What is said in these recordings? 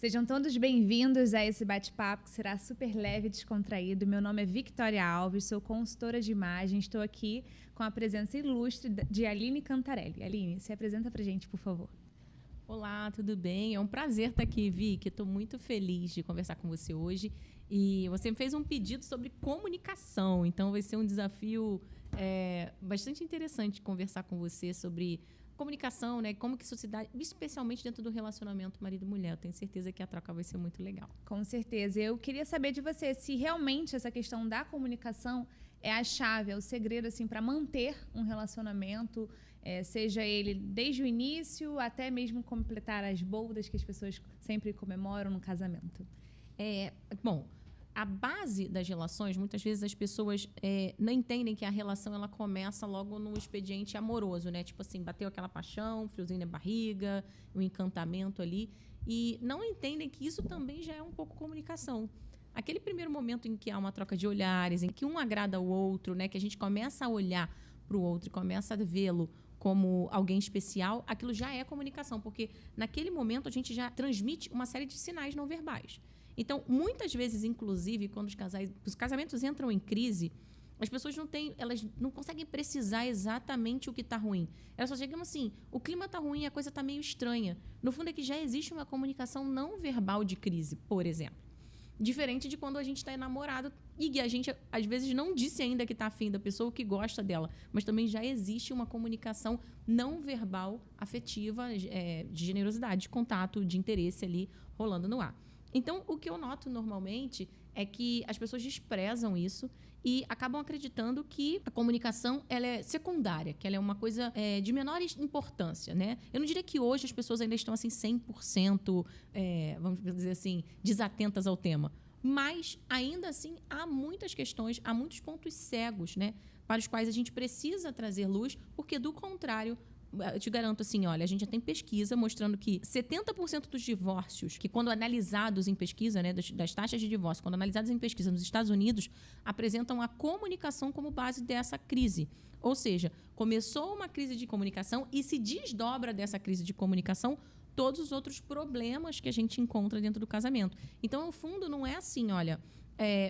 Sejam todos bem-vindos a esse bate-papo que será super leve e descontraído. Meu nome é Victoria Alves, sou consultora de imagem. Estou aqui com a presença ilustre de Aline Cantarelli. Aline, se apresenta pra gente, por favor. Olá, tudo bem? É um prazer estar aqui, Vicky. Estou muito feliz de conversar com você hoje. E você me fez um pedido sobre comunicação, então vai ser um desafio bastante interessante conversar com você sobre comunicação, né? Como que isso se dá, especialmente dentro do relacionamento marido-mulher. Eu tenho certeza que a troca vai ser muito legal. Com certeza. Eu queria saber de você se realmente essa questão da comunicação é a chave, é o segredo assim, para manter um relacionamento, seja ele desde o início até mesmo completar as bodas que as pessoas sempre comemoram no casamento. Bom, a base das relações, muitas vezes as pessoas não entendem que a relação ela começa logo no expediente amoroso, né? Tipo assim, bateu aquela paixão, friozinho na barriga, um encantamento ali. E não entendem que isso também já é um pouco comunicação. Aquele primeiro momento em que há uma troca de olhares, em que um agrada ao outro, né? Que a gente começa a olhar para o outro e começa a vê-lo como alguém especial, aquilo já é comunicação, porque naquele momento a gente já transmite uma série de sinais não verbais. Então, muitas vezes, inclusive, quando os casamentos entram em crise, as pessoas elas não conseguem precisar exatamente o que está ruim. Elas só chegam assim, o clima está ruim, a coisa está meio estranha. No fundo é que já existe uma comunicação não verbal de crise, por exemplo. Diferente de quando a gente está enamorado e a gente, às vezes, não disse ainda que está afim da pessoa, que gosta dela. Mas também já existe uma comunicação não verbal, afetiva, de generosidade, de contato, de interesse ali rolando no ar. Então, o que eu noto normalmente é que as pessoas desprezam isso e acabam acreditando que a comunicação ela é secundária, que ela é uma coisa de menor importância, né? Eu não diria que hoje as pessoas ainda estão assim 100%, vamos dizer assim, desatentas ao tema. Mas, ainda assim, há muitas questões, há muitos pontos cegos, né? Para os quais a gente precisa trazer luz, porque, do contrário, eu te garanto assim, olha, a gente já tem pesquisa mostrando que 70% dos divórcios, que quando analisados em pesquisa, né, das taxas de divórcio, quando analisadas em pesquisa nos Estados Unidos, apresentam a comunicação como base dessa crise. Ou seja, começou uma crise de comunicação e se desdobra dessa crise de comunicação todos os outros problemas que a gente encontra dentro do casamento. Então, no fundo, não é assim, olha...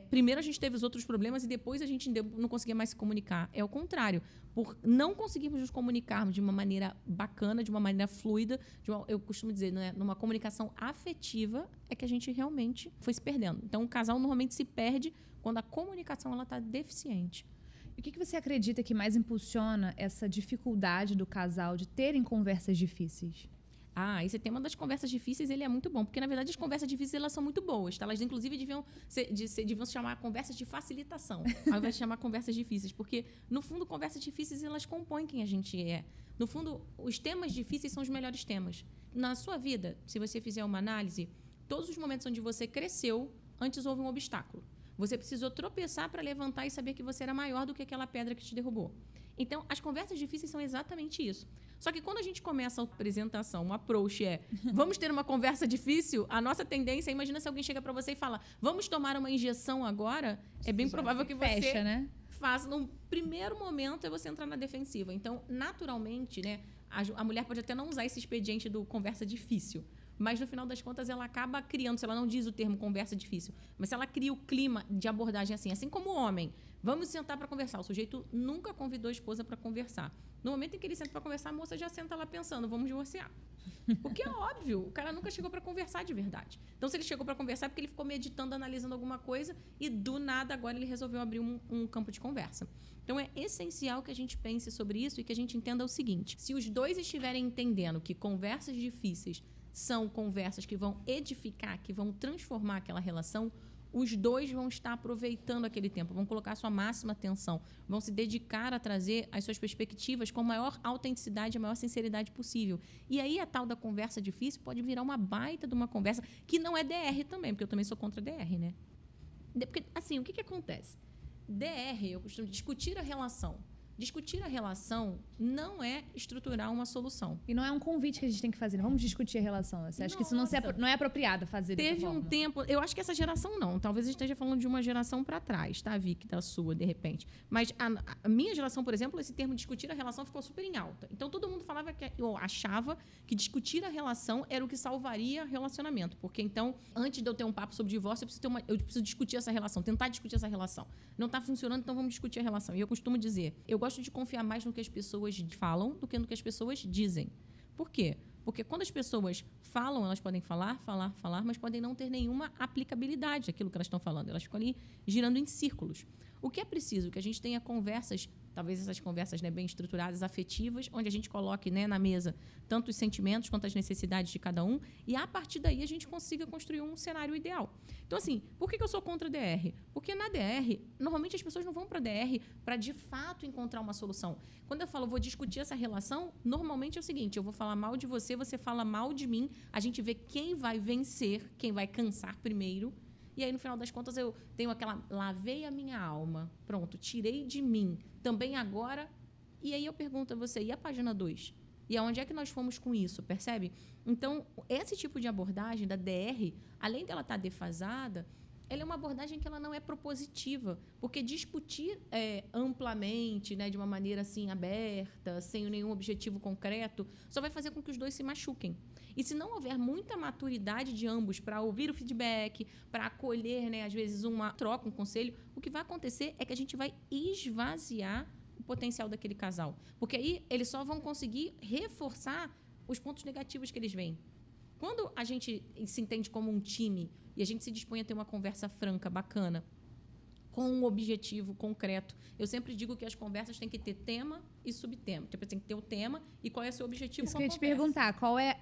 primeiro a gente teve os outros problemas e depois a gente não conseguia mais se comunicar. É o contrário. Por não conseguirmos nos comunicarmos de uma maneira bacana, de uma maneira fluida, eu costumo dizer, né, numa comunicação afetiva, é que a gente realmente foi se perdendo. Então, o casal normalmente se perde quando a comunicação está deficiente. E o que você acredita que mais impulsiona essa dificuldade do casal de terem conversas difíceis? Esse tema das conversas difíceis ele é muito bom, porque, na verdade, as conversas difíceis elas são muito boas. Tá? Elas, inclusive, deviam se chamar conversas de facilitação, ao invés de chamar conversas difíceis. Porque, no fundo, conversas difíceis elas compõem quem a gente é. No fundo, os temas difíceis são os melhores temas. Na sua vida, se você fizer uma análise, todos os momentos onde você cresceu, antes houve um obstáculo. Você precisou tropeçar para levantar e saber que você era maior do que aquela pedra que te derrubou. Então, as conversas difíceis são exatamente isso. Só que quando a gente começa a apresentação, um approach vamos ter uma conversa difícil, a nossa tendência, imagina se alguém chega para você e fala, vamos tomar uma injeção agora, é bem provável que você fecha, né? faça, no primeiro momento, você entrar na defensiva. Então, naturalmente, né, a mulher pode até não usar esse expediente do conversa difícil, mas, no final das contas, ela acaba criando, se ela não diz o termo conversa difícil, mas se ela cria o clima de abordagem assim como o homem, vamos sentar para conversar. O sujeito nunca convidou a esposa para conversar. No momento em que ele senta para conversar, a moça já senta lá pensando, vamos divorciar. O que é óbvio, o cara nunca chegou para conversar de verdade. Então, se ele chegou para conversar, é porque ele ficou meditando, analisando alguma coisa e, do nada, agora ele resolveu abrir um campo de conversa. Então, é essencial que a gente pense sobre isso e que a gente entenda o seguinte, se os dois estiverem entendendo que conversas difíceis são conversas que vão edificar, que vão transformar aquela relação, os dois vão estar aproveitando aquele tempo, vão colocar a sua máxima atenção, vão se dedicar a trazer as suas perspectivas com a maior autenticidade, a maior sinceridade possível. E aí a tal da conversa difícil pode virar uma baita de uma conversa, que não é DR também, porque eu também sou contra DR, né? Porque, assim, o que acontece? DR, eu costumo discutir a relação. discutir a relação não é estruturar uma solução. E não é um convite que a gente tem que fazer, né? Vamos discutir a relação. Você acha que isso não é apropriado fazer dessa forma? Teve um tempo, eu acho que essa geração não, talvez a gente esteja falando de uma geração para trás, tá, Vicky, da sua, de repente. Mas a minha geração, por exemplo, esse termo discutir a relação ficou super em alta. Então, todo mundo falava eu achava que discutir a relação era o que salvaria relacionamento. Porque, então, antes de eu ter um papo sobre divórcio, eu preciso discutir essa relação, tentar discutir essa relação. Não está funcionando, então vamos discutir a relação. E eu costumo dizer, eu gosto de confiar mais no que as pessoas falam do que no que as pessoas dizem. Por quê? Porque quando as pessoas falam, elas podem falar, mas podem não ter nenhuma aplicabilidade àquilo que elas estão falando. Elas ficam ali girando em círculos. O que é preciso? Que a gente tenha conversas, talvez essas conversas, né, bem estruturadas, afetivas, onde a gente coloque, né, na mesa tanto os sentimentos quanto as necessidades de cada um, e a partir daí a gente consiga construir um cenário ideal. Então, assim, por que eu sou contra a DR? Porque na DR, normalmente as pessoas não vão para a DR para, de fato, encontrar uma solução. Quando eu falo, vou discutir essa relação, normalmente é o seguinte, eu vou falar mal de você, você fala mal de mim, a gente vê quem vai vencer, quem vai cansar primeiro. E aí, no final das contas, eu tenho aquela... Lavei a minha alma. Pronto, tirei de mim. Também agora... E aí eu pergunto a você, e a página 2? E aonde é que nós fomos com isso, percebe? Então, esse tipo de abordagem da DR, além dela estar defasada, ela é uma abordagem que ela não é propositiva. Porque discutir amplamente, né, de uma maneira assim, aberta, sem nenhum objetivo concreto, só vai fazer com que os dois se machuquem. E se não houver muita maturidade de ambos para ouvir o feedback, para acolher, né, às vezes, uma troca, um conselho, o que vai acontecer é que a gente vai esvaziar o potencial daquele casal. Porque aí eles só vão conseguir reforçar os pontos negativos que eles veem. Quando a gente se entende como um time e a gente se dispõe a ter uma conversa franca, bacana, com um objetivo concreto. Eu sempre digo que as conversas têm que ter tema e subtema. Então, tem que ter o tema e qual é o seu objetivo Isso com que a eu ia te conversa. perguntar,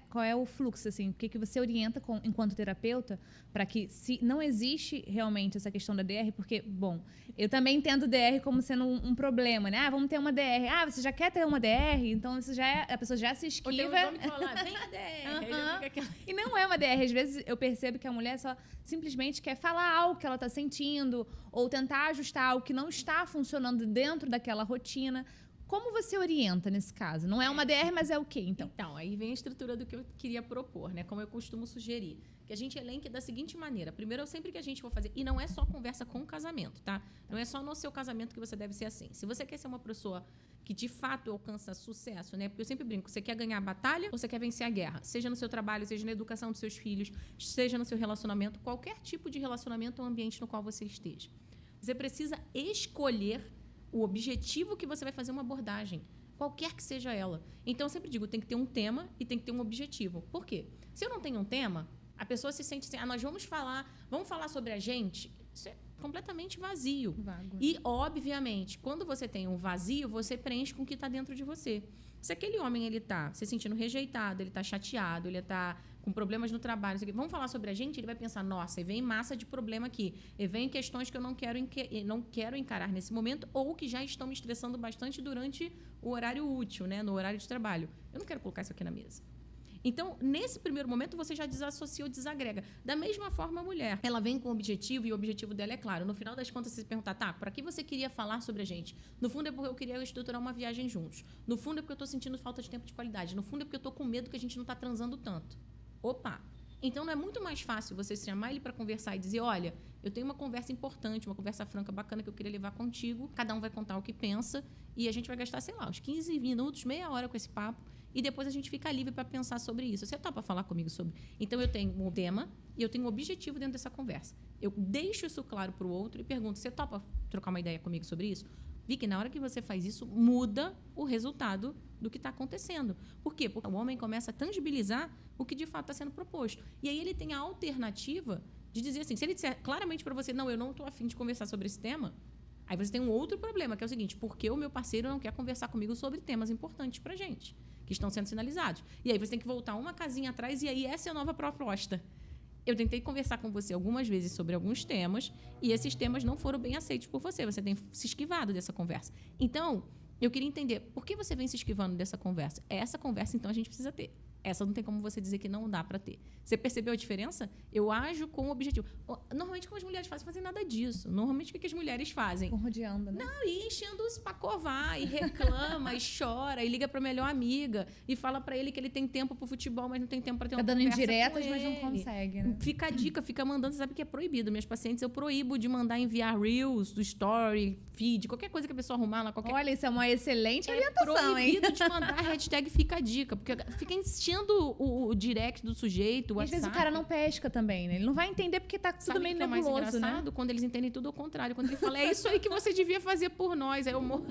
qual é o fluxo, assim, o que você orienta enquanto terapeuta para que, se não existe realmente essa questão da DR, porque, bom, eu também entendo DR como sendo um problema, né? Ah, vamos ter uma DR. Ah, você já quer ter uma DR? Então, isso a pessoa já se esquiva. Ou tem um homem que fala, vem a DR. E não é uma DR. Às vezes eu percebo que a mulher só simplesmente quer falar algo que ela está sentindo ou tentar ajustar algo que não está funcionando dentro daquela rotina. Como você orienta nesse caso? Não é uma DR, mas é o quê, então? Então, aí vem a estrutura do que eu queria propor, né? Como eu costumo sugerir. Que a gente elenque da seguinte maneira. Primeiro, sempre que a gente for fazer... E não é só conversa com o casamento, tá? Não é só no seu casamento que você deve ser assim. Se você quer ser uma pessoa que, de fato, alcança sucesso, né? Porque eu sempre brinco, você quer ganhar a batalha ou você quer vencer a guerra? Seja no seu trabalho, seja na educação dos seus filhos, seja no seu relacionamento, qualquer tipo de relacionamento ou ambiente no qual você esteja. Você precisa escolher o objetivo que você vai fazer uma abordagem, qualquer que seja ela. Então, eu sempre digo, tem que ter um tema e tem que ter um objetivo. Por quê? Se eu não tenho um tema, a pessoa se sente assim, nós vamos falar sobre a gente. Isso é completamente vazio. Vago. E, obviamente, quando você tem um vazio, você preenche com o que está dentro de você. Se aquele homem ele está se sentindo rejeitado, ele está chateado, ele está com problemas no trabalho, vamos falar sobre a gente, ele vai pensar, nossa, e vem massa de problema aqui, e vem questões que eu não quero encarar nesse momento, ou que já estão me estressando bastante durante o horário útil, né, no horário de trabalho. Eu não quero colocar isso aqui na mesa. Então, nesse primeiro momento, você já desassocia ou desagrega. Da mesma forma, a mulher, ela vem com um objetivo e o objetivo dela é claro. No final das contas, você se perguntar, tá, para que você queria falar sobre a gente? No fundo, é porque eu queria estruturar uma viagem juntos. No fundo, é porque eu estou sentindo falta de tempo de qualidade. No fundo, é porque eu estou com medo que a gente não está transando tanto. Opa! Então, não é muito mais fácil você chamar ele para conversar e dizer, olha, eu tenho uma conversa importante, uma conversa franca, bacana que eu queria levar contigo. Cada um vai contar o que pensa e a gente vai gastar, sei lá, uns 15 minutos, meia hora com esse papo. E depois a gente fica livre para pensar sobre isso. Você topa falar comigo sobre? Então, eu tenho um tema e eu tenho um objetivo dentro dessa conversa. Eu deixo isso claro para o outro e pergunto, você topa trocar uma ideia comigo sobre isso? Vi que na hora que você faz isso, muda o resultado do que está acontecendo. Por quê? Porque o homem começa a tangibilizar o que de fato está sendo proposto. E aí ele tem a alternativa de dizer assim, se ele disser claramente para você, não, eu não estou afim de conversar sobre esse tema, aí você tem um outro problema, que é o seguinte, porque o meu parceiro não quer conversar comigo sobre temas importantes para a gente, que estão sendo sinalizados. E aí você tem que voltar uma casinha atrás e aí essa é a nova proposta. Eu tentei conversar com você algumas vezes sobre alguns temas e esses temas não foram bem aceitos por você. Você tem se esquivado dessa conversa. Então, eu queria entender, por que você vem se esquivando dessa conversa? Essa conversa, então, a gente precisa ter. Essa não tem como você dizer que não dá para ter. Você percebeu a diferença? Eu ajo com o objetivo. Normalmente, como as mulheres fazem nada disso. Normalmente, o que as mulheres fazem? Ficam rodeando, né? Não, e enchendo-os pra covar, e reclama, e chora, e liga pra melhor amiga, e fala pra ele que ele tem tempo pro futebol, mas não tem tempo pra ter uma Fica dando conversa indiretas, com mas não ele. consegue, né? Fica a dica, fica mandando, você sabe que é proibido. Minhas pacientes, eu proíbo de mandar enviar reels, do story, feed, qualquer coisa que a pessoa arrumar lá, qualquer Olha, isso é uma excelente orientação, hein? É proibido de mandar a hashtag fica a dica, porque fica enchendo o direct do sujeito, o E às vezes o WhatsApp. cara não pesca também, né? Ele não vai entender porque tá tudo Sabe meio o que é mais nebuloso, né? engraçado? Quando eles entendem tudo ao contrário. Quando ele fala, é isso aí que você devia fazer por nós. Aí eu morro.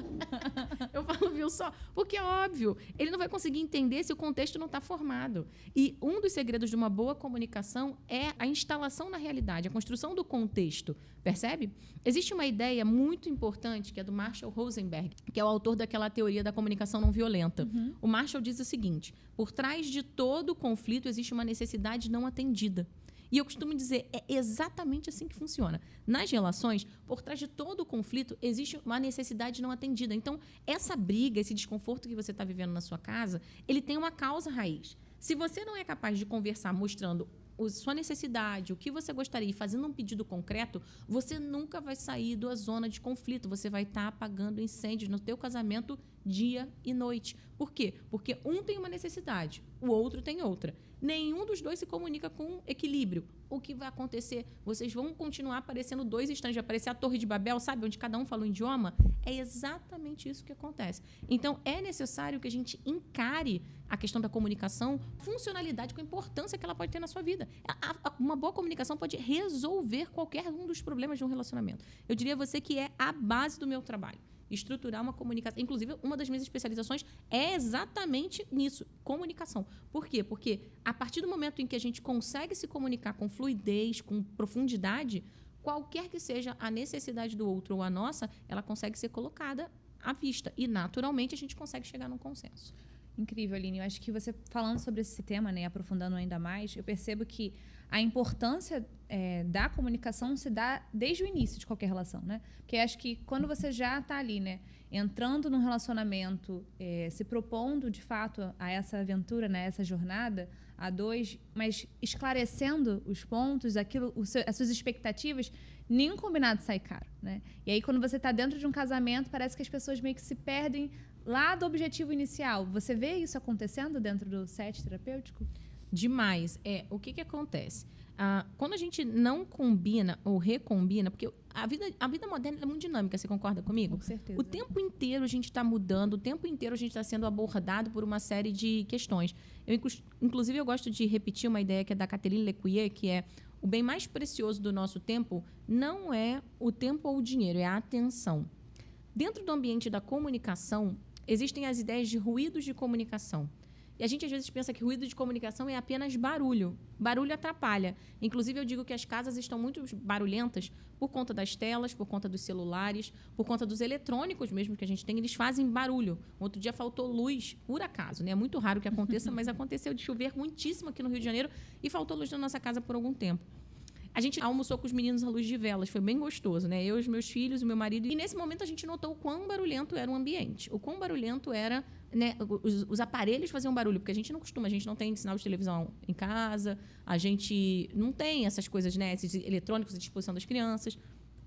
Eu falo, viu só? Porque é óbvio, ele não vai conseguir entender se o contexto não está formado. E um dos segredos de uma boa comunicação é a instalação na realidade, a construção do contexto. Percebe? Existe uma ideia muito importante, que é do Marshall Rosenberg, que é o autor daquela teoria da comunicação não violenta. O Marshall diz o seguinte: por trás de todo conflito existe uma necessidade não atendida. E eu costumo dizer, é exatamente assim que funciona. Nas relações, por trás de todo conflito, existe uma necessidade não atendida. Então, essa briga, esse desconforto que você está vivendo na sua casa, ele tem uma causa raiz. Se você não é capaz de conversar mostrando sua necessidade, o que você gostaria, e fazendo um pedido concreto, você nunca vai sair da zona de conflito. Você vai estar apagando incêndios no teu casamento dia e noite. Por quê? Porque um tem uma necessidade, o outro tem outra. Nenhum dos dois se comunica com equilíbrio. O que vai acontecer? Vocês vão continuar parecendo dois estranhos. Vai parecer a Torre de Babel, sabe? Onde cada um fala um idioma. É exatamente isso que acontece. Então, é necessário que a gente encare a questão da comunicação, funcionalidade, com a importância que ela pode ter na sua vida. Uma boa comunicação pode resolver qualquer um dos problemas de um relacionamento. Eu diria a você que é a base do meu trabalho. Estruturar uma comunicação. Inclusive, uma das minhas especializações é exatamente nisso, comunicação. Por quê? Porque a partir do momento em que a gente consegue se comunicar com fluidez, com profundidade, qualquer que seja a necessidade do outro ou a nossa, ela consegue ser colocada à vista. E, naturalmente, a gente consegue chegar num consenso. Incrível, Aline. Eu acho que você falando sobre esse tema, né, aprofundando ainda mais, eu percebo que a importância da comunicação se dá desde o início de qualquer relação, né? Porque acho que quando você já está ali, né, entrando num relacionamento, se propondo de fato a essa aventura, né, essa jornada a dois, mas esclarecendo os pontos, as suas expectativas, nenhum combinado sai caro, né? E aí quando você está dentro de um casamento, parece que as pessoas meio que se perdem lá do objetivo inicial. Você vê isso acontecendo dentro do set terapêutico? Demais. O que acontece? Quando a gente não combina ou recombina, porque a vida moderna é muito dinâmica, você concorda comigo? Com certeza. O tempo inteiro a gente está mudando, o tempo inteiro a gente está sendo abordado por uma série de questões. Inclusive, eu gosto de repetir uma ideia que é da Catherine Lecuyer, que é: o bem mais precioso do nosso tempo não é o tempo ou o dinheiro, é a atenção. Dentro do ambiente da comunicação, existem as ideias de ruídos de comunicação. E a gente, às vezes, pensa que ruído de comunicação é apenas barulho. Barulho atrapalha. Inclusive, eu digo que as casas estão muito barulhentas por conta das telas, por conta dos celulares, por conta dos eletrônicos mesmo que a gente tem. Eles fazem barulho. Outro dia faltou luz, por acaso, né? É muito raro que aconteça, mas aconteceu de chover muitíssimo aqui no Rio de Janeiro e faltou luz na nossa casa por algum tempo. A gente almoçou com os meninos à luz de velas, foi bem gostoso, né? Eu, os meus filhos, o meu marido. E nesse momento a gente notou o quão barulhento era o ambiente. O quão barulhento era, né? Os aparelhos faziam barulho, porque a gente não tem sinal de televisão em casa, a gente não tem essas coisas, né? Esses eletrônicos à disposição das crianças.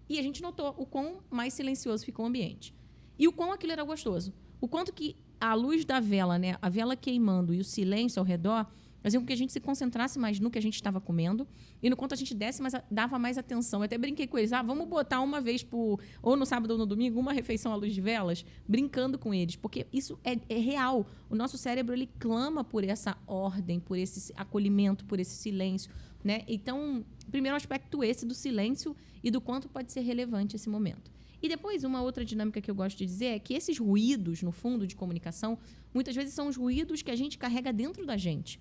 E a gente notou o quão mais silencioso ficou o ambiente. E o quão aquilo era gostoso. O quanto que a luz da vela, né? A vela queimando e o silêncio ao redor faziam com que a gente se concentrasse mais no que a gente estava comendo e no quanto a gente dava mais atenção. Eu até brinquei com eles. Vamos botar uma vez ou no sábado ou no domingo, uma refeição à luz de velas, brincando com eles. Porque isso é real. O nosso cérebro, ele clama por essa ordem, por esse acolhimento, por esse silêncio, né? Então, primeiro aspecto esse do silêncio e do quanto pode ser relevante esse momento. E depois, uma outra dinâmica que eu gosto de dizer é que esses ruídos, no fundo, de comunicação, muitas vezes são os ruídos que a gente carrega dentro da gente.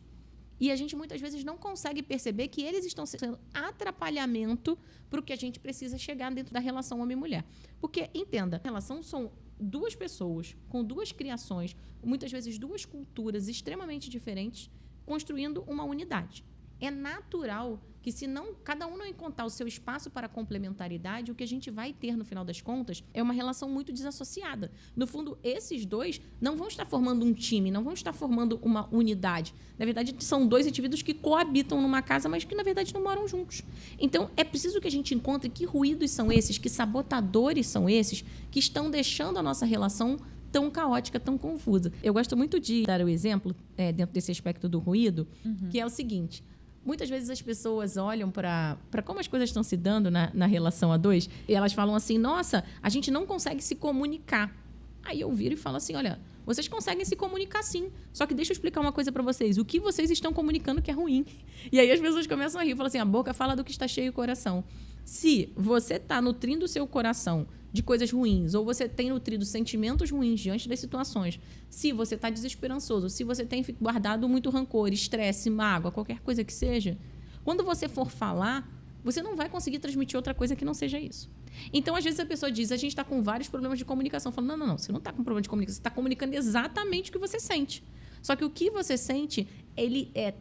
E a gente, muitas vezes, não consegue perceber que eles estão sendo atrapalhamento para o que a gente precisa chegar dentro da relação homem-mulher. Porque, entenda, a relação são duas pessoas com duas criações, muitas vezes duas culturas extremamente diferentes, construindo uma unidade. É natural que se não cada um não encontrar o seu espaço para complementaridade, o que a gente vai ter, no final das contas, é uma relação muito desassociada. No fundo, esses dois não vão estar formando um time, não vão estar formando uma unidade. Na verdade, são dois indivíduos que coabitam numa casa, mas que, na verdade, não moram juntos. Então, é preciso que a gente encontre que ruídos são esses, que sabotadores são esses, que estão deixando a nossa relação tão caótica, tão confusa. Eu gosto muito de dar o exemplo, dentro desse aspecto do ruído, que é o seguinte: muitas vezes as pessoas olham para como as coisas estão se dando na relação a dois, e elas falam assim, nossa, a gente não consegue se comunicar. Aí eu viro e falo assim, olha, vocês conseguem se comunicar sim, só que deixa eu explicar uma coisa para vocês, o que vocês estão comunicando que é ruim. E aí as pessoas começam a rir, falam assim, a boca fala do que está cheio o coração. Se você está nutrindo o seu coração de coisas ruins, ou você tem nutrido sentimentos ruins diante das situações, se você está desesperançoso, se você tem guardado muito rancor, estresse, mágoa, qualquer coisa que seja, quando você for falar, você não vai conseguir transmitir outra coisa que não seja isso. Então, às vezes, a pessoa diz, a gente está com vários problemas de comunicação. Fala, não, você não está com problema de comunicação, você está comunicando exatamente o que você sente. Só que o que você sente, ele é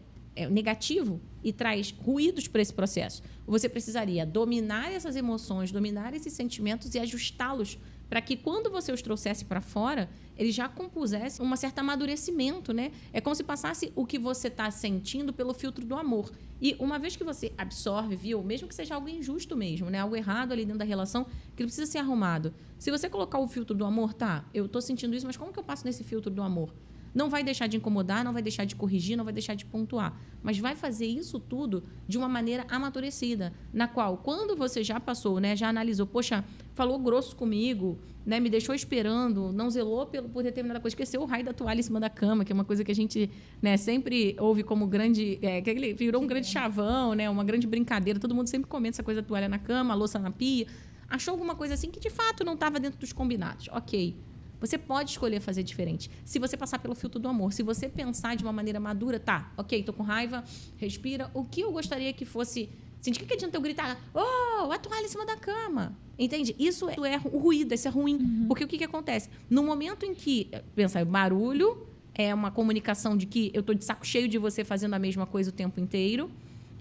negativo e traz ruídos para esse processo. Você precisaria dominar essas emoções, dominar esses sentimentos e ajustá-los para que, quando você os trouxesse para fora, eles já compusessem um certo amadurecimento, né? É como se passasse o que você está sentindo pelo filtro do amor. E uma vez que você absorve, viu, mesmo que seja algo injusto mesmo, né? Algo errado ali dentro da relação, que precisa ser arrumado. Se você colocar o filtro do amor, tá, eu estou sentindo isso, mas como que eu passo nesse filtro do amor? Não vai deixar de incomodar, não vai deixar de corrigir, não vai deixar de pontuar. Mas vai fazer isso tudo de uma maneira amadurecida, na qual, quando você já passou, né, já analisou, poxa, falou grosso comigo, né, me deixou esperando, não zelou por determinada coisa, esqueceu o raio da toalha em cima da cama, que é uma coisa que a gente, né, sempre ouve como grande... que ele virou um grande chavão, né, uma grande brincadeira. Todo mundo sempre comenta essa coisa da toalha na cama, a louça na pia. Achou alguma coisa assim que, de fato, não estava dentro dos combinados. Ok. Você pode escolher fazer diferente. Se você passar pelo filtro do amor, se você pensar de uma maneira madura, tá, ok, tô com raiva, respira. O que eu gostaria que fosse... Assim, de que adianta eu gritar, a toalha em cima da cama? Entende? Isso é o ruído, isso é ruim. Uhum. Porque o que acontece? No momento em que... Pensa, barulho é uma comunicação de que eu tô de saco cheio de você fazendo a mesma coisa o tempo inteiro.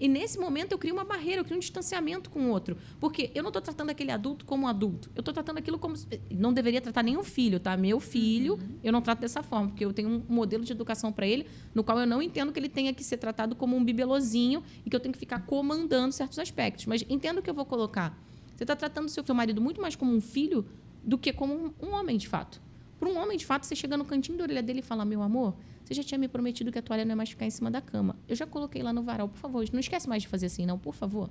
E, nesse momento, eu crio uma barreira, eu crio um distanciamento com o outro. Porque eu não estou tratando aquele adulto como adulto. Eu estou tratando aquilo como... Não deveria tratar nenhum filho, tá? Meu filho, eu não trato dessa forma, porque eu tenho um modelo de educação para ele, no qual eu não entendo que ele tenha que ser tratado como um bibelozinho e que eu tenho que ficar comandando certos aspectos. Mas entendo o que eu vou colocar. Você está tratando o seu marido muito mais como um filho do que como um homem, de fato. Para um homem, de fato, você chega no cantinho da orelha dele e fala, meu amor... Você já tinha me prometido que a toalha não é mais ficar em cima da cama. Eu já coloquei lá no varal, por favor. Não esquece mais de fazer assim, não, por favor.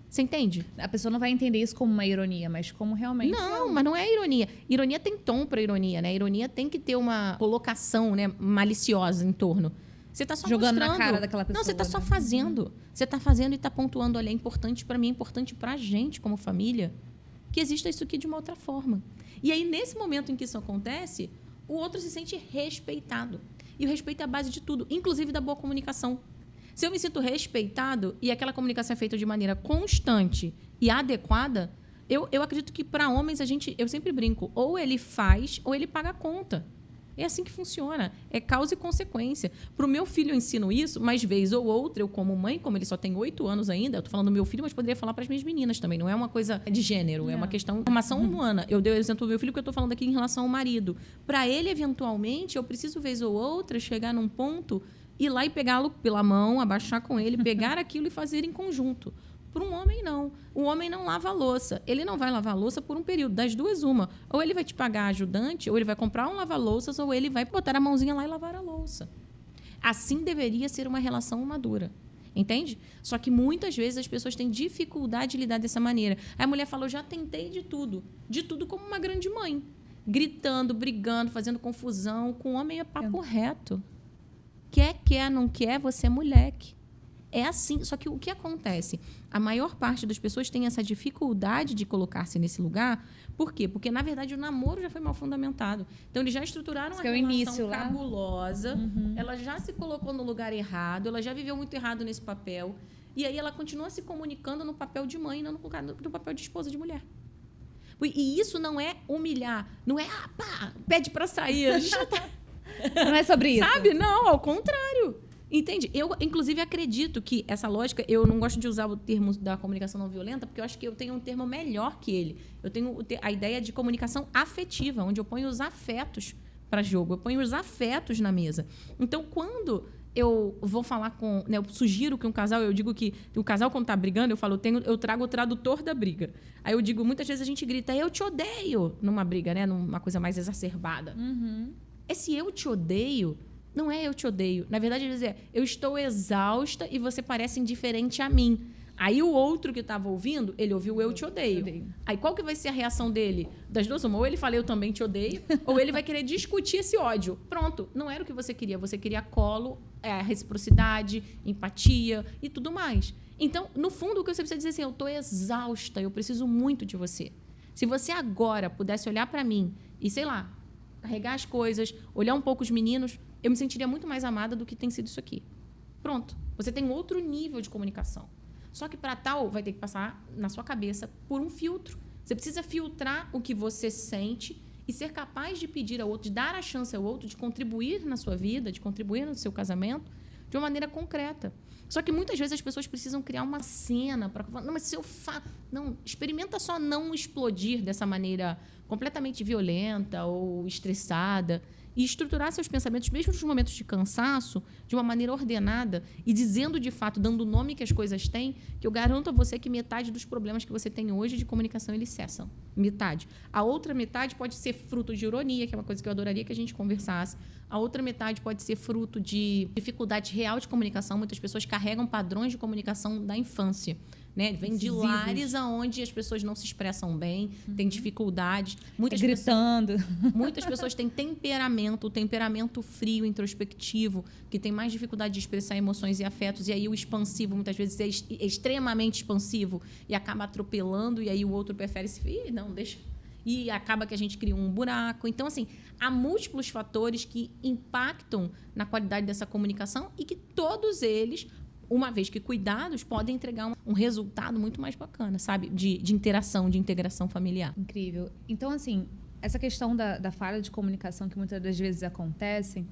Você entende? A pessoa não vai entender isso como uma ironia, mas como realmente... Não, mas não é ironia. Ironia tem tom para ironia, né? Ironia tem que ter uma colocação, né, maliciosa em torno. Você está só jogando mostrando. Na cara daquela pessoa. Não, você está só fazendo. Você está fazendo e está pontuando. Olha, é importante para mim, é importante para a gente, como família, que exista isso aqui de uma outra forma. E aí, nesse momento em que isso acontece, o outro se sente respeitado. E o respeito é a base de tudo, inclusive da boa comunicação. Se eu me sinto respeitado e aquela comunicação é feita de maneira constante e adequada, eu acredito que, para homens, eu sempre brinco, ou ele faz ou ele paga a conta. É assim que funciona. É causa e consequência. Para o meu filho eu ensino isso, mas vez ou outra, eu como mãe, como ele só tem 8 anos ainda, eu estou falando do meu filho, mas poderia falar para as minhas meninas também. Não é uma coisa de gênero, é uma questão de formação humana. Eu dei o exemplo do meu filho, que eu estou falando aqui em relação ao marido. Para ele, eventualmente, eu preciso, vez ou outra, chegar num ponto, ir lá e pegá-lo pela mão, abaixar com ele, pegar aquilo e fazer em conjunto. Para um homem, não. O homem não lava a louça. Ele não vai lavar a louça por um período. Das duas, uma. Ou ele vai te pagar ajudante, ou ele vai comprar um lava-louças, ou ele vai botar a mãozinha lá e lavar a louça. Assim deveria ser uma relação madura. Entende? Só que muitas vezes as pessoas têm dificuldade de lidar dessa maneira. Aí a mulher fala, eu já tentei de tudo. De tudo como uma grande mãe. Gritando, brigando, fazendo confusão. Com o homem é papo reto. Quer, não quer, você é moleque. É assim, só que o que acontece? A maior parte das pessoas tem essa dificuldade de colocar-se nesse lugar. Por quê? Porque, na verdade, o namoro já foi mal fundamentado. Então, eles já estruturaram uma relação cabulosa. Ela já se colocou no lugar errado, ela já viveu muito errado nesse papel. E aí ela continua se comunicando no papel de mãe, não no papel de esposa de mulher. E isso não é humilhar, não é, pá, pede pra sair. A gente já tá... Não é sobre isso. Sabe? Não, ao contrário. Entende? Eu, inclusive, acredito que essa lógica... Eu não gosto de usar o termo da comunicação não violenta, porque eu acho que eu tenho um termo melhor que ele. Eu tenho a ideia de comunicação afetiva, onde eu ponho os afetos para jogo. Eu ponho os afetos na mesa. Então, quando eu vou falar com... Né, eu sugiro que um casal... Eu digo que o casal, quando está brigando, eu falo, eu trago o tradutor da briga. Aí eu digo, muitas vezes a gente grita, eu te odeio, numa briga, né? Numa coisa mais exacerbada. Esse eu te odeio... Não é eu te odeio. Na verdade, ele dizer, eu estou exausta e você parece indiferente a mim. Aí o outro que estava ouvindo, ele ouviu eu te odeio. Aí qual que vai ser a reação dele? Das duas, ou ele fala eu também te odeio, ou ele vai querer discutir esse ódio. Pronto, não era o que você queria. Você queria colo, reciprocidade, empatia e tudo mais. Então, no fundo, o que você precisa dizer é assim, eu estou exausta, eu preciso muito de você. Se você agora pudesse olhar para mim e, sei lá, carregar as coisas, olhar um pouco os meninos, eu me sentiria muito mais amada do que tem sido isso aqui. Pronto. Você tem outro nível de comunicação. Só que para tal, vai ter que passar na sua cabeça por um filtro. Você precisa filtrar o que você sente e ser capaz de pedir ao outro, de dar a chance ao outro de contribuir na sua vida, de contribuir no seu casamento de uma maneira concreta. Só que muitas vezes as pessoas precisam criar uma cena para falar, não, mas se eu faço... Não, experimenta só não explodir dessa maneira completamente violenta ou estressada e estruturar seus pensamentos, mesmo nos momentos de cansaço, de uma maneira ordenada e dizendo de fato, dando o nome que as coisas têm, que eu garanto a você que metade dos problemas que você tem hoje de comunicação, eles cessam. Metade. A outra metade pode ser fruto de ironia, que é uma coisa que eu adoraria que a gente conversasse. A outra metade pode ser fruto de dificuldade real de comunicação. Muitas pessoas carregam padrões de comunicação da infância. Né? Vem de lares onde as pessoas não se expressam bem, têm dificuldades. Gritando. Muitas pessoas têm temperamento frio, introspectivo, que tem mais dificuldade de expressar emoções e afetos. E aí o expansivo, muitas vezes, é extremamente expansivo e acaba atropelando. E aí o outro prefere se... Ih, não, deixa... E acaba que a gente cria um buraco. Então, assim, há múltiplos fatores que impactam na qualidade dessa comunicação e que todos eles... uma vez que cuidados, podem entregar um resultado muito mais bacana, sabe? De interação, de integração familiar. Incrível. Então, assim, essa questão da falha de comunicação que muitas das vezes acontecem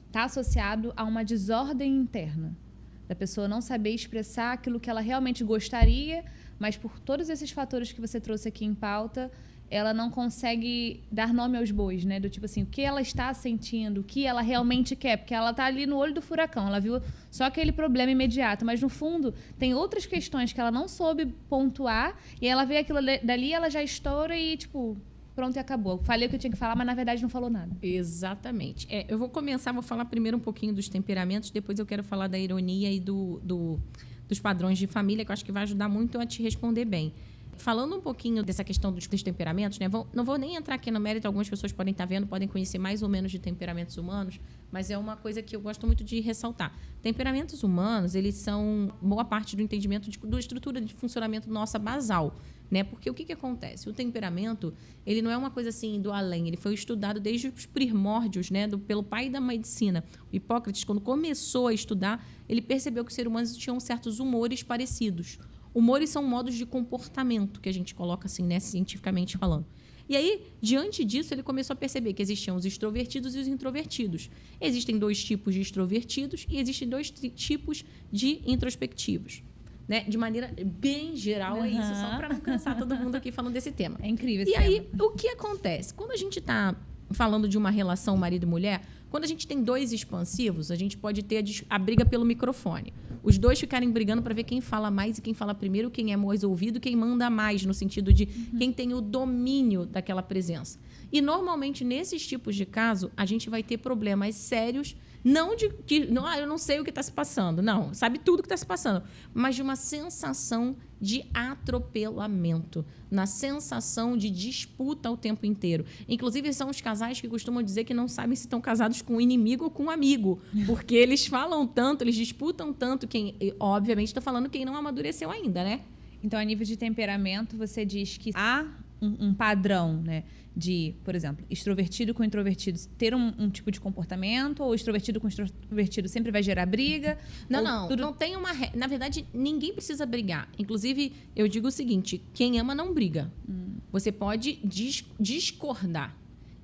está associado a uma desordem interna. Da pessoa não saber expressar aquilo que ela realmente gostaria, mas por todos esses fatores que você trouxe aqui em pauta, ela não consegue dar nome aos bois, né? Do tipo assim, o que ela está sentindo, o que ela realmente quer. Porque ela está ali no olho do furacão, ela viu só aquele problema imediato. Mas, no fundo, tem outras questões que ela não soube pontuar e ela vê aquilo dali, ela já estoura e, tipo, pronto e acabou. Falei o que eu tinha que falar, mas, na verdade, não falou nada. Exatamente. Eu vou falar primeiro um pouquinho dos temperamentos, depois eu quero falar da ironia e dos padrões de família, que eu acho que vai ajudar muito a te responder bem. Falando um pouquinho dessa questão dos temperamentos, né? Não vou nem entrar aqui no mérito, algumas pessoas podem estar vendo, podem conhecer mais ou menos de temperamentos humanos, mas é uma coisa que eu gosto muito de ressaltar. Temperamentos humanos, eles são boa parte do entendimento da estrutura de funcionamento nossa basal, né? Porque o que acontece? O temperamento, ele não é uma coisa assim do além, ele foi estudado desde os primórdios, né? Pelo pai da medicina. O Hipócrates, quando começou a estudar, ele percebeu que os seres humanos tinham certos humores parecidos. Humores são modos de comportamento que a gente coloca assim, né, cientificamente falando. E aí, diante disso, ele começou a perceber que existiam os extrovertidos e os introvertidos. Existem 2 tipos de extrovertidos e existem 2 tipos de introspectivos. Né? De maneira bem geral, é isso, só para não cansar todo mundo aqui falando desse tema. É incrível esse tema. E aí, o que acontece? Quando a gente está falando de uma relação marido e mulher, quando a gente tem 2 expansivos, a gente pode ter a briga pelo microfone. Os 2 ficarem brigando para ver quem fala mais e quem fala primeiro, quem é mais ouvido, quem manda mais, no sentido de quem tem o domínio daquela presença. E, normalmente, nesses tipos de caso, a gente vai ter problemas sérios, não de que eu não sei o que está se passando, não, sabe tudo o que está se passando, mas de uma sensação de atropelamento, na sensação de disputa o tempo inteiro. Inclusive, são os casais que costumam dizer que não sabem se estão casados com um inimigo ou com um amigo, porque eles falam tanto, eles disputam tanto, obviamente, estou falando quem não amadureceu ainda, né? Então, a nível de temperamento, você diz que há um padrão, né? De, por exemplo, extrovertido com introvertido ter um tipo de comportamento, ou extrovertido com extrovertido sempre vai gerar briga? Não tem uma... Na verdade, ninguém precisa brigar. Inclusive, eu digo o seguinte, quem ama não briga. Você pode discordar.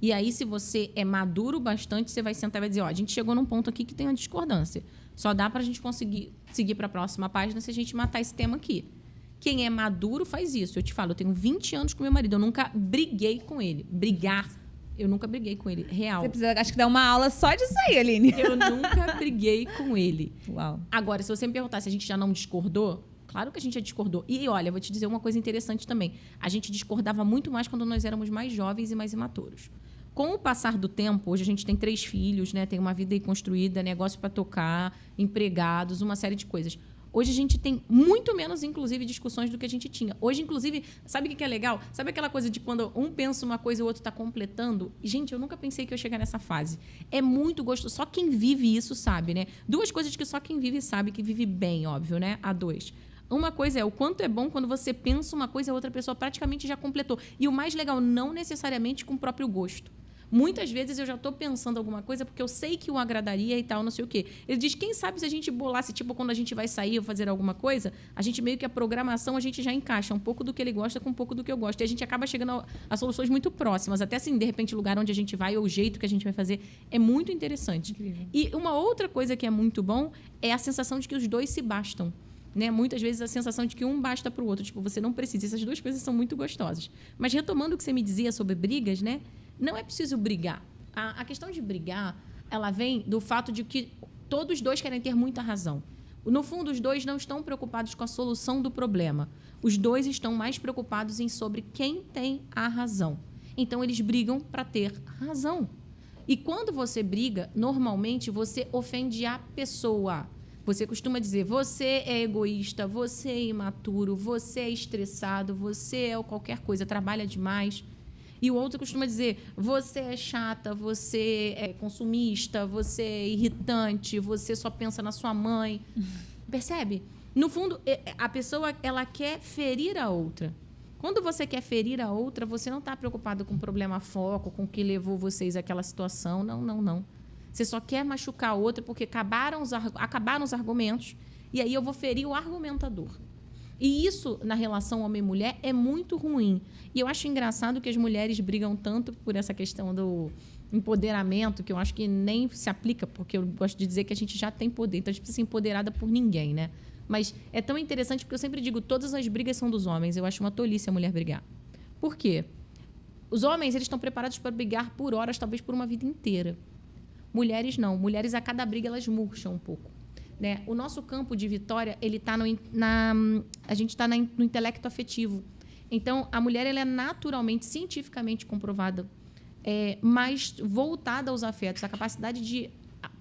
E aí, se você é maduro bastante, você vai sentar e vai dizer, a gente chegou num ponto aqui que tem uma discordância. Só dá pra gente conseguir seguir pra próxima página se a gente matar esse tema aqui. Quem é maduro faz isso. Eu te falo, eu tenho 20 anos com meu marido. Eu nunca briguei com ele. Eu nunca briguei com ele. Real. Você precisa, acho que dar uma aula só disso aí, Aline. Eu nunca briguei com ele. Uau. Agora, se você me perguntar se a gente já não discordou, claro que a gente já discordou. E olha, eu vou te dizer uma coisa interessante também. A gente discordava muito mais quando nós éramos mais jovens e mais imaturos. Com o passar do tempo, hoje a gente tem 3 filhos, né? Tem uma vida aí construída, negócio para tocar, empregados, uma série de coisas. Hoje a gente tem muito menos, inclusive, discussões do que a gente tinha. Hoje, inclusive, sabe o que é legal? Sabe aquela coisa de quando um pensa uma coisa e o outro está completando? E, gente, eu nunca pensei que eu ia chegar nessa fase. É muito gostoso. Só quem vive isso sabe, né? 2 coisas que só quem vive sabe, que vive bem, óbvio, né? A 2. Uma coisa é o quanto é bom quando você pensa uma coisa e a outra pessoa praticamente já completou. E o mais legal, não necessariamente com o próprio gosto. Muitas vezes eu já estou pensando alguma coisa porque eu sei que o agradaria e tal, não sei o quê. Ele diz, quem sabe se a gente bolasse, tipo, quando a gente vai sair ou fazer alguma coisa, a gente meio que a programação, a gente já encaixa um pouco do que ele gosta com um pouco do que eu gosto. E a gente acaba chegando a soluções muito próximas. Até assim, de repente, o lugar onde a gente vai ou o jeito que a gente vai fazer é muito interessante. Incrível. E uma outra coisa que é muito bom é a sensação de que os dois se bastam. Né? Muitas vezes a sensação de que um basta para o outro. Tipo, você não precisa. Essas 2 coisas são muito gostosas. Mas retomando o que você me dizia sobre brigas, né? Não é preciso brigar. A questão de brigar, ela vem do fato de que todos 2 querem ter muita razão. No fundo, os 2 não estão preocupados com a solução do problema. Os 2 estão mais preocupados em sobre quem tem a razão. Então, eles brigam para ter razão. E quando você briga, normalmente você ofende a pessoa. Você costuma dizer, você é egoísta, você é imaturo, você é estressado, você é qualquer coisa, trabalha demais. E o outro costuma dizer, você é chata, você é consumista, você é irritante, você só pensa na sua mãe. Percebe? No fundo, a pessoa ela quer ferir a outra. Quando você quer ferir a outra, você não está preocupado com o problema foco, com o que levou vocês àquela situação. Não, não, não. Você só quer machucar a outra porque acabaram os argumentos e aí eu vou ferir o argumentador. E isso, na relação homem-mulher, é muito ruim. E eu acho engraçado que as mulheres brigam tanto por essa questão do empoderamento, que eu acho que nem se aplica, porque eu gosto de dizer que a gente já tem poder. Então, a gente precisa ser empoderada por ninguém, né? Mas é tão interessante porque eu sempre digo, todas as brigas são dos homens. Eu acho uma tolice a mulher brigar. Por quê? Os homens, eles estão preparados para brigar por horas, talvez por uma vida inteira. Mulheres não. Mulheres, a cada briga, elas murcham um pouco. Né? O nosso campo de vitória, ele está a gente está no intelecto afetivo. Então, a mulher ela é naturalmente, cientificamente comprovada, mais voltada aos afetos. A capacidade de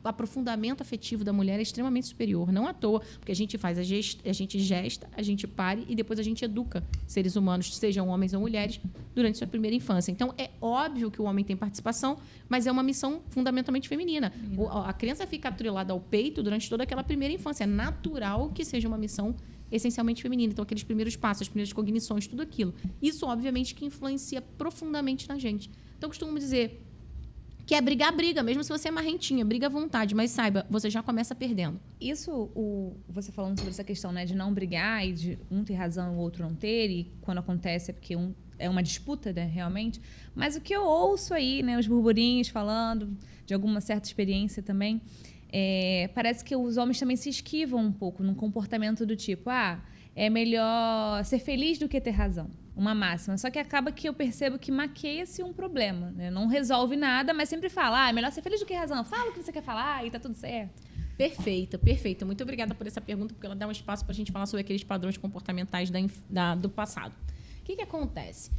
aprofundamento afetivo da mulher é extremamente superior. Não à toa, porque a gente faz a gente gesta, a gente pare e depois a gente educa seres humanos, sejam homens ou mulheres, durante sua primeira infância. Então, é óbvio que o homem tem participação, mas é uma missão fundamentalmente feminina. A criança fica atrelada ao peito durante toda aquela primeira infância. É natural que seja uma missão essencialmente feminina. Então, aqueles primeiros passos, as primeiras cognições, tudo aquilo. Isso, obviamente, que influencia profundamente na gente. Então, eu costumo dizer, quer brigar, briga, mesmo se você é marrentinha, briga à vontade, mas saiba, você já começa perdendo. Isso, você falando sobre essa questão, né, de não brigar e de um ter razão e o outro não ter, e quando acontece é porque é uma disputa, né, realmente. Mas o que eu ouço aí, né, os burburinhos falando de alguma certa experiência também, parece que os homens também se esquivam um pouco num comportamento do tipo, é melhor ser feliz do que ter razão. Uma máxima. Só que acaba que eu percebo que maqueia-se um problema. Né? Não resolve nada, mas sempre fala, é melhor ser feliz do que razão. Fala o que você quer falar e tá tudo certo. Perfeita, perfeita. Muito obrigada por essa pergunta, porque ela dá um espaço para a gente falar sobre aqueles padrões comportamentais do passado. O que acontece?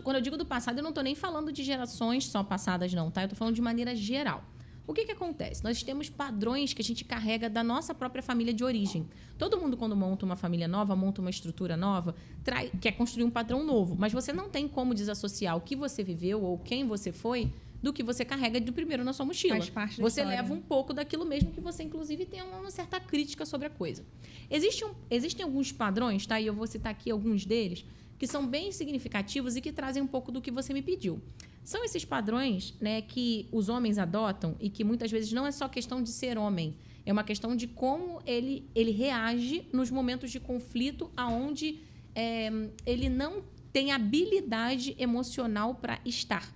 Quando eu digo do passado, eu não estou nem falando de gerações só passadas, não, tá? Eu estou falando de maneira geral. O que acontece? Nós temos padrões que a gente carrega da nossa própria família de origem. Todo mundo, quando monta uma família nova, monta uma estrutura nova, quer construir um padrão novo. Mas você não tem como desassociar o que você viveu ou quem você foi do que você carrega do primeiro na sua mochila. Faz parte da você história. leva um pouco daquilo mesmo que você, inclusive, tem uma certa crítica sobre a coisa. Existem alguns padrões, tá? E eu vou citar aqui alguns deles, que são bem significativos e que trazem um pouco do que você me pediu. São esses padrões, né, que os homens adotam e que muitas vezes não é só questão de ser homem, é uma questão de como ele reage nos momentos de conflito aonde ele não tem habilidade emocional para estar.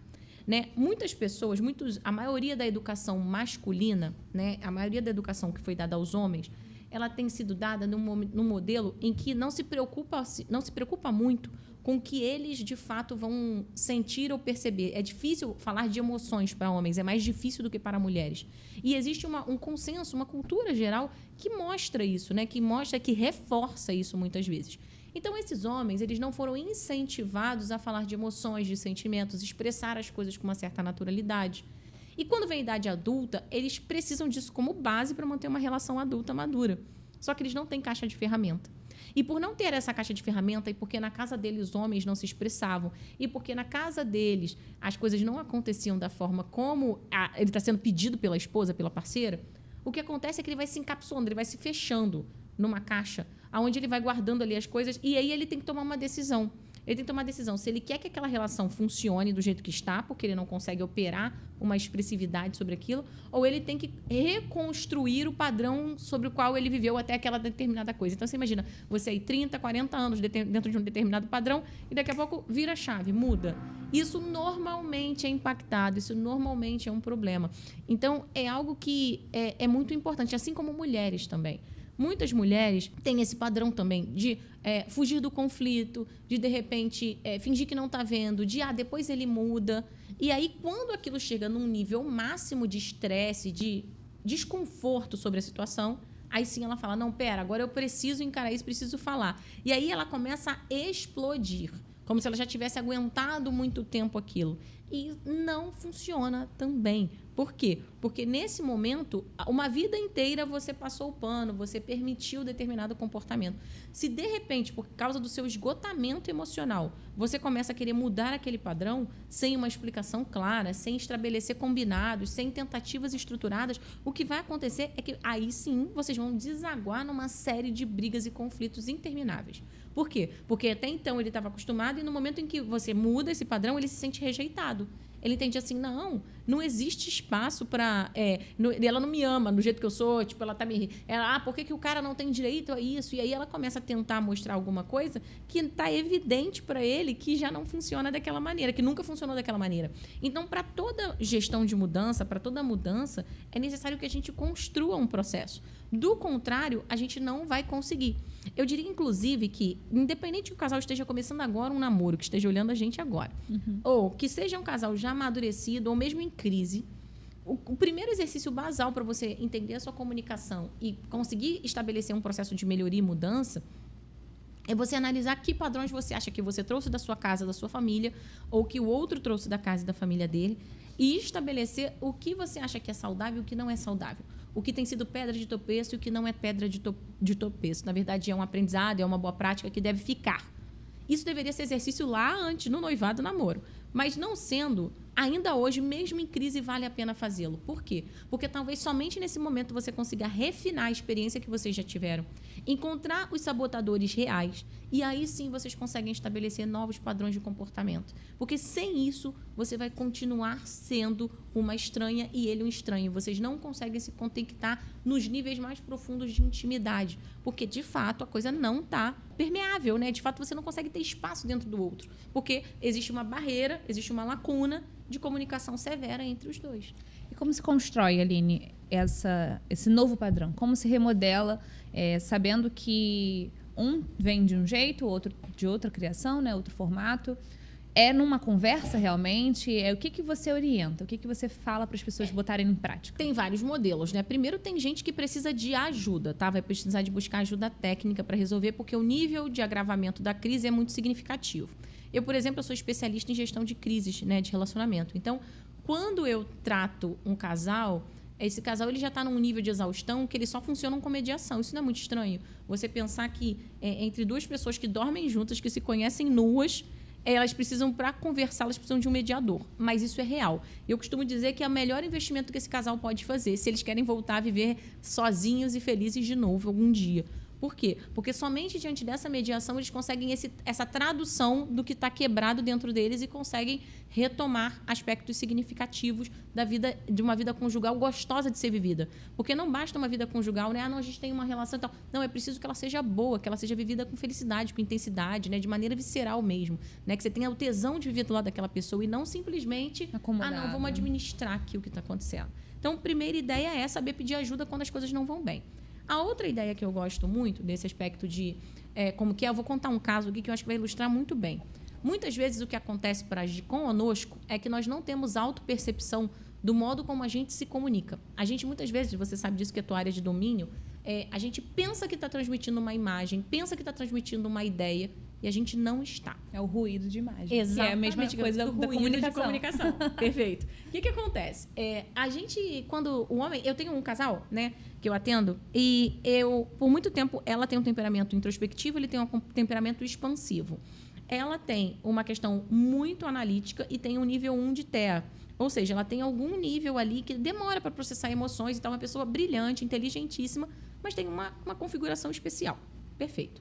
né? Muitas pessoas, a maioria da educação masculina, né? A maioria da educação que foi dada aos homens, ela tem sido dada num modelo em que não se preocupa muito com o que eles, de fato, vão sentir ou perceber. É difícil falar de emoções para homens, é mais difícil do que para mulheres. E existe um consenso, uma cultura geral que mostra isso, né? Que reforça isso muitas vezes. Então, esses homens, eles não foram incentivados a falar de emoções, de sentimentos, expressar as coisas com uma certa naturalidade. E quando vem a idade adulta, eles precisam disso como base para manter uma relação adulta madura. Só que eles não têm caixa de ferramenta. E por não ter essa caixa de ferramenta, e porque na casa deles os homens não se expressavam, e porque na casa deles as coisas não aconteciam da forma como ele está sendo pedido pela esposa, pela parceira, o que acontece é que ele vai se encapsulando, ele vai se fechando numa caixa, onde ele vai guardando ali as coisas, e aí ele tem que tomar uma decisão. Ele tem que tomar uma decisão se ele quer que aquela relação funcione do jeito que está, porque ele não consegue operar uma expressividade sobre aquilo, ou ele tem que reconstruir o padrão sobre o qual ele viveu até aquela determinada coisa. Então, você imagina, você aí 30, 40 anos dentro de um determinado padrão e daqui a pouco vira a chave, muda. Isso normalmente é impactado, isso normalmente é um problema. Então, é algo que é muito importante, assim como mulheres também. Muitas mulheres têm esse padrão também de fugir do conflito, de repente, fingir que não está vendo, de depois ele muda. E aí, quando aquilo chega num nível máximo de estresse, de desconforto sobre a situação, aí sim ela fala, não, pera, agora eu preciso encarar isso, preciso falar. E aí ela começa a explodir, como se ela já tivesse aguentado muito tempo aquilo. E não funciona também. Por quê? Porque nesse momento, uma vida inteira você passou o pano, você permitiu determinado comportamento. Se de repente, por causa do seu esgotamento emocional, você começa a querer mudar aquele padrão sem uma explicação clara, sem estabelecer combinados, sem tentativas estruturadas, o que vai acontecer é que aí sim vocês vão desaguar numa série de brigas e conflitos intermináveis. Por quê? Porque até então ele estava acostumado e no momento em que você muda esse padrão, ele se sente rejeitado. Ele entende assim, não existe espaço para... ela não me ama do jeito que eu sou, tipo, ela tá me... por que o cara não tem direito a isso? E aí ela começa a tentar mostrar alguma coisa que está evidente para ele que já não funciona daquela maneira, que nunca funcionou daquela maneira. Então, para toda gestão de mudança, para toda mudança, é necessário que a gente construa um processo. Do contrário, a gente não vai conseguir. Eu diria, inclusive, que, independente que o casal esteja começando agora um namoro, que esteja olhando a gente agora, ou que seja um casal já amadurecido, ou mesmo em crise, o primeiro exercício basal para você entender a sua comunicação e conseguir estabelecer um processo de melhoria e mudança é você analisar que padrões você acha que você trouxe da sua casa, da sua família, ou que o outro trouxe da casa e da família dele, e estabelecer o que você acha que é saudável e o que não é saudável. O que tem sido pedra de tropeço e o que não é pedra de tropeço. Na verdade, é um aprendizado, é uma boa prática que deve ficar. Isso deveria ser exercício lá antes, no noivado, namoro. Mas não sendo, ainda hoje, mesmo em crise, vale a pena fazê-lo. Por quê? Porque talvez somente nesse momento você consiga refinar a experiência que vocês já tiveram, encontrar os sabotadores reais, e aí sim vocês conseguem estabelecer novos padrões de comportamento. Porque sem isso, você vai continuar sendo uma estranha e ele um estranho. Vocês não conseguem se conectar nos níveis mais profundos de intimidade. Porque, de fato, a coisa não está permeável, né? De fato, você não consegue ter espaço dentro do outro. Porque existe uma barreira, existe uma lacuna de comunicação severa entre os dois. E como se constrói, Aline, esse novo padrão? Como se remodela, sabendo que um vem de um jeito, o outro de outra criação, né? Outro formato? É numa conversa realmente? O que você orienta? O que você fala para as pessoas botarem em prática? Tem vários modelos, né? Primeiro, tem gente que precisa de ajuda, tá? Vai precisar de buscar ajuda técnica para resolver, porque o nível de agravamento da crise é muito significativo. Eu, por exemplo, sou especialista em gestão de crises, né, de relacionamento. Então, quando eu trato um casal, esse casal ele já está num nível de exaustão que eles só funcionam com mediação. Isso não é muito estranho? Você pensar que entre duas pessoas que dormem juntas, que se conhecem nuas, elas precisam, para conversar, elas precisam de um mediador. Mas isso é real. Eu costumo dizer que é o melhor investimento que esse casal pode fazer, se eles querem voltar a viver sozinhos e felizes de novo algum dia. Por quê? Porque somente diante dessa mediação eles conseguem essa tradução do que está quebrado dentro deles e conseguem retomar aspectos significativos da vida, de uma vida conjugal gostosa de ser vivida. Porque não basta uma vida conjugal, né? Não, a gente tem uma relação e tal. Não, é preciso que ela seja boa, que ela seja vivida com felicidade, com intensidade, né? De maneira visceral mesmo. Né? Que você tenha o tesão de viver do lado daquela pessoa e não simplesmente, não, vamos administrar aqui o que está acontecendo. Então, a primeira ideia é saber pedir ajuda quando as coisas não vão bem. A outra ideia que eu gosto muito desse aspecto de como que é, eu vou contar um caso aqui que eu acho que vai ilustrar muito bem. Muitas vezes o que acontece para agir conosco é que nós não temos autopercepção do modo como a gente se comunica. A gente, muitas vezes, você sabe disso que é a tua área de domínio, a gente pensa que está transmitindo uma imagem, pensa que está transmitindo uma ideia e a gente não está. É o ruído de imagem. Exatamente. Que é a mesma coisa da comunicação. Perfeito. O que acontece? A gente, quando o homem... Eu tenho um casal, né, que eu atendo, e por muito tempo, ela tem um temperamento introspectivo, ele tem um temperamento expansivo. Ela tem uma questão muito analítica e tem um nível 1 de TEA. Ou seja, ela tem algum nível ali que demora para processar emoções e tal, uma pessoa brilhante, inteligentíssima, mas tem uma configuração especial. Perfeito.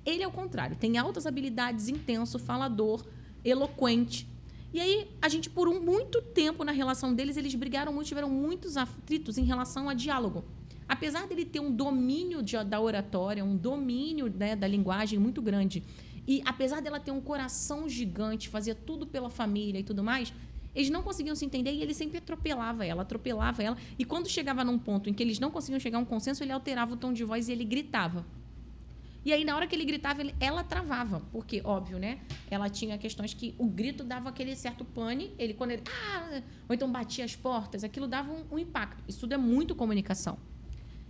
Ele, ao contrário, tem altas habilidades, intenso, falador, eloquente. E aí, a gente, por muito tempo na relação deles, eles brigaram muito, tiveram muitos atritos em relação a diálogo. Apesar dele ter um domínio da oratória, um domínio, né, da linguagem muito grande, e apesar dela ter um coração gigante, fazia tudo pela família e tudo mais, eles não conseguiam se entender e ele sempre atropelava ela. E quando chegava num ponto em que eles não conseguiam chegar a um consenso, ele alterava o tom de voz e ele gritava. E aí, na hora que ele gritava, ela travava. Porque, óbvio, né? Ela tinha questões que o grito dava aquele certo pane. Quando ele... ou então batia as portas. Aquilo dava um impacto. Isso tudo é muito comunicação.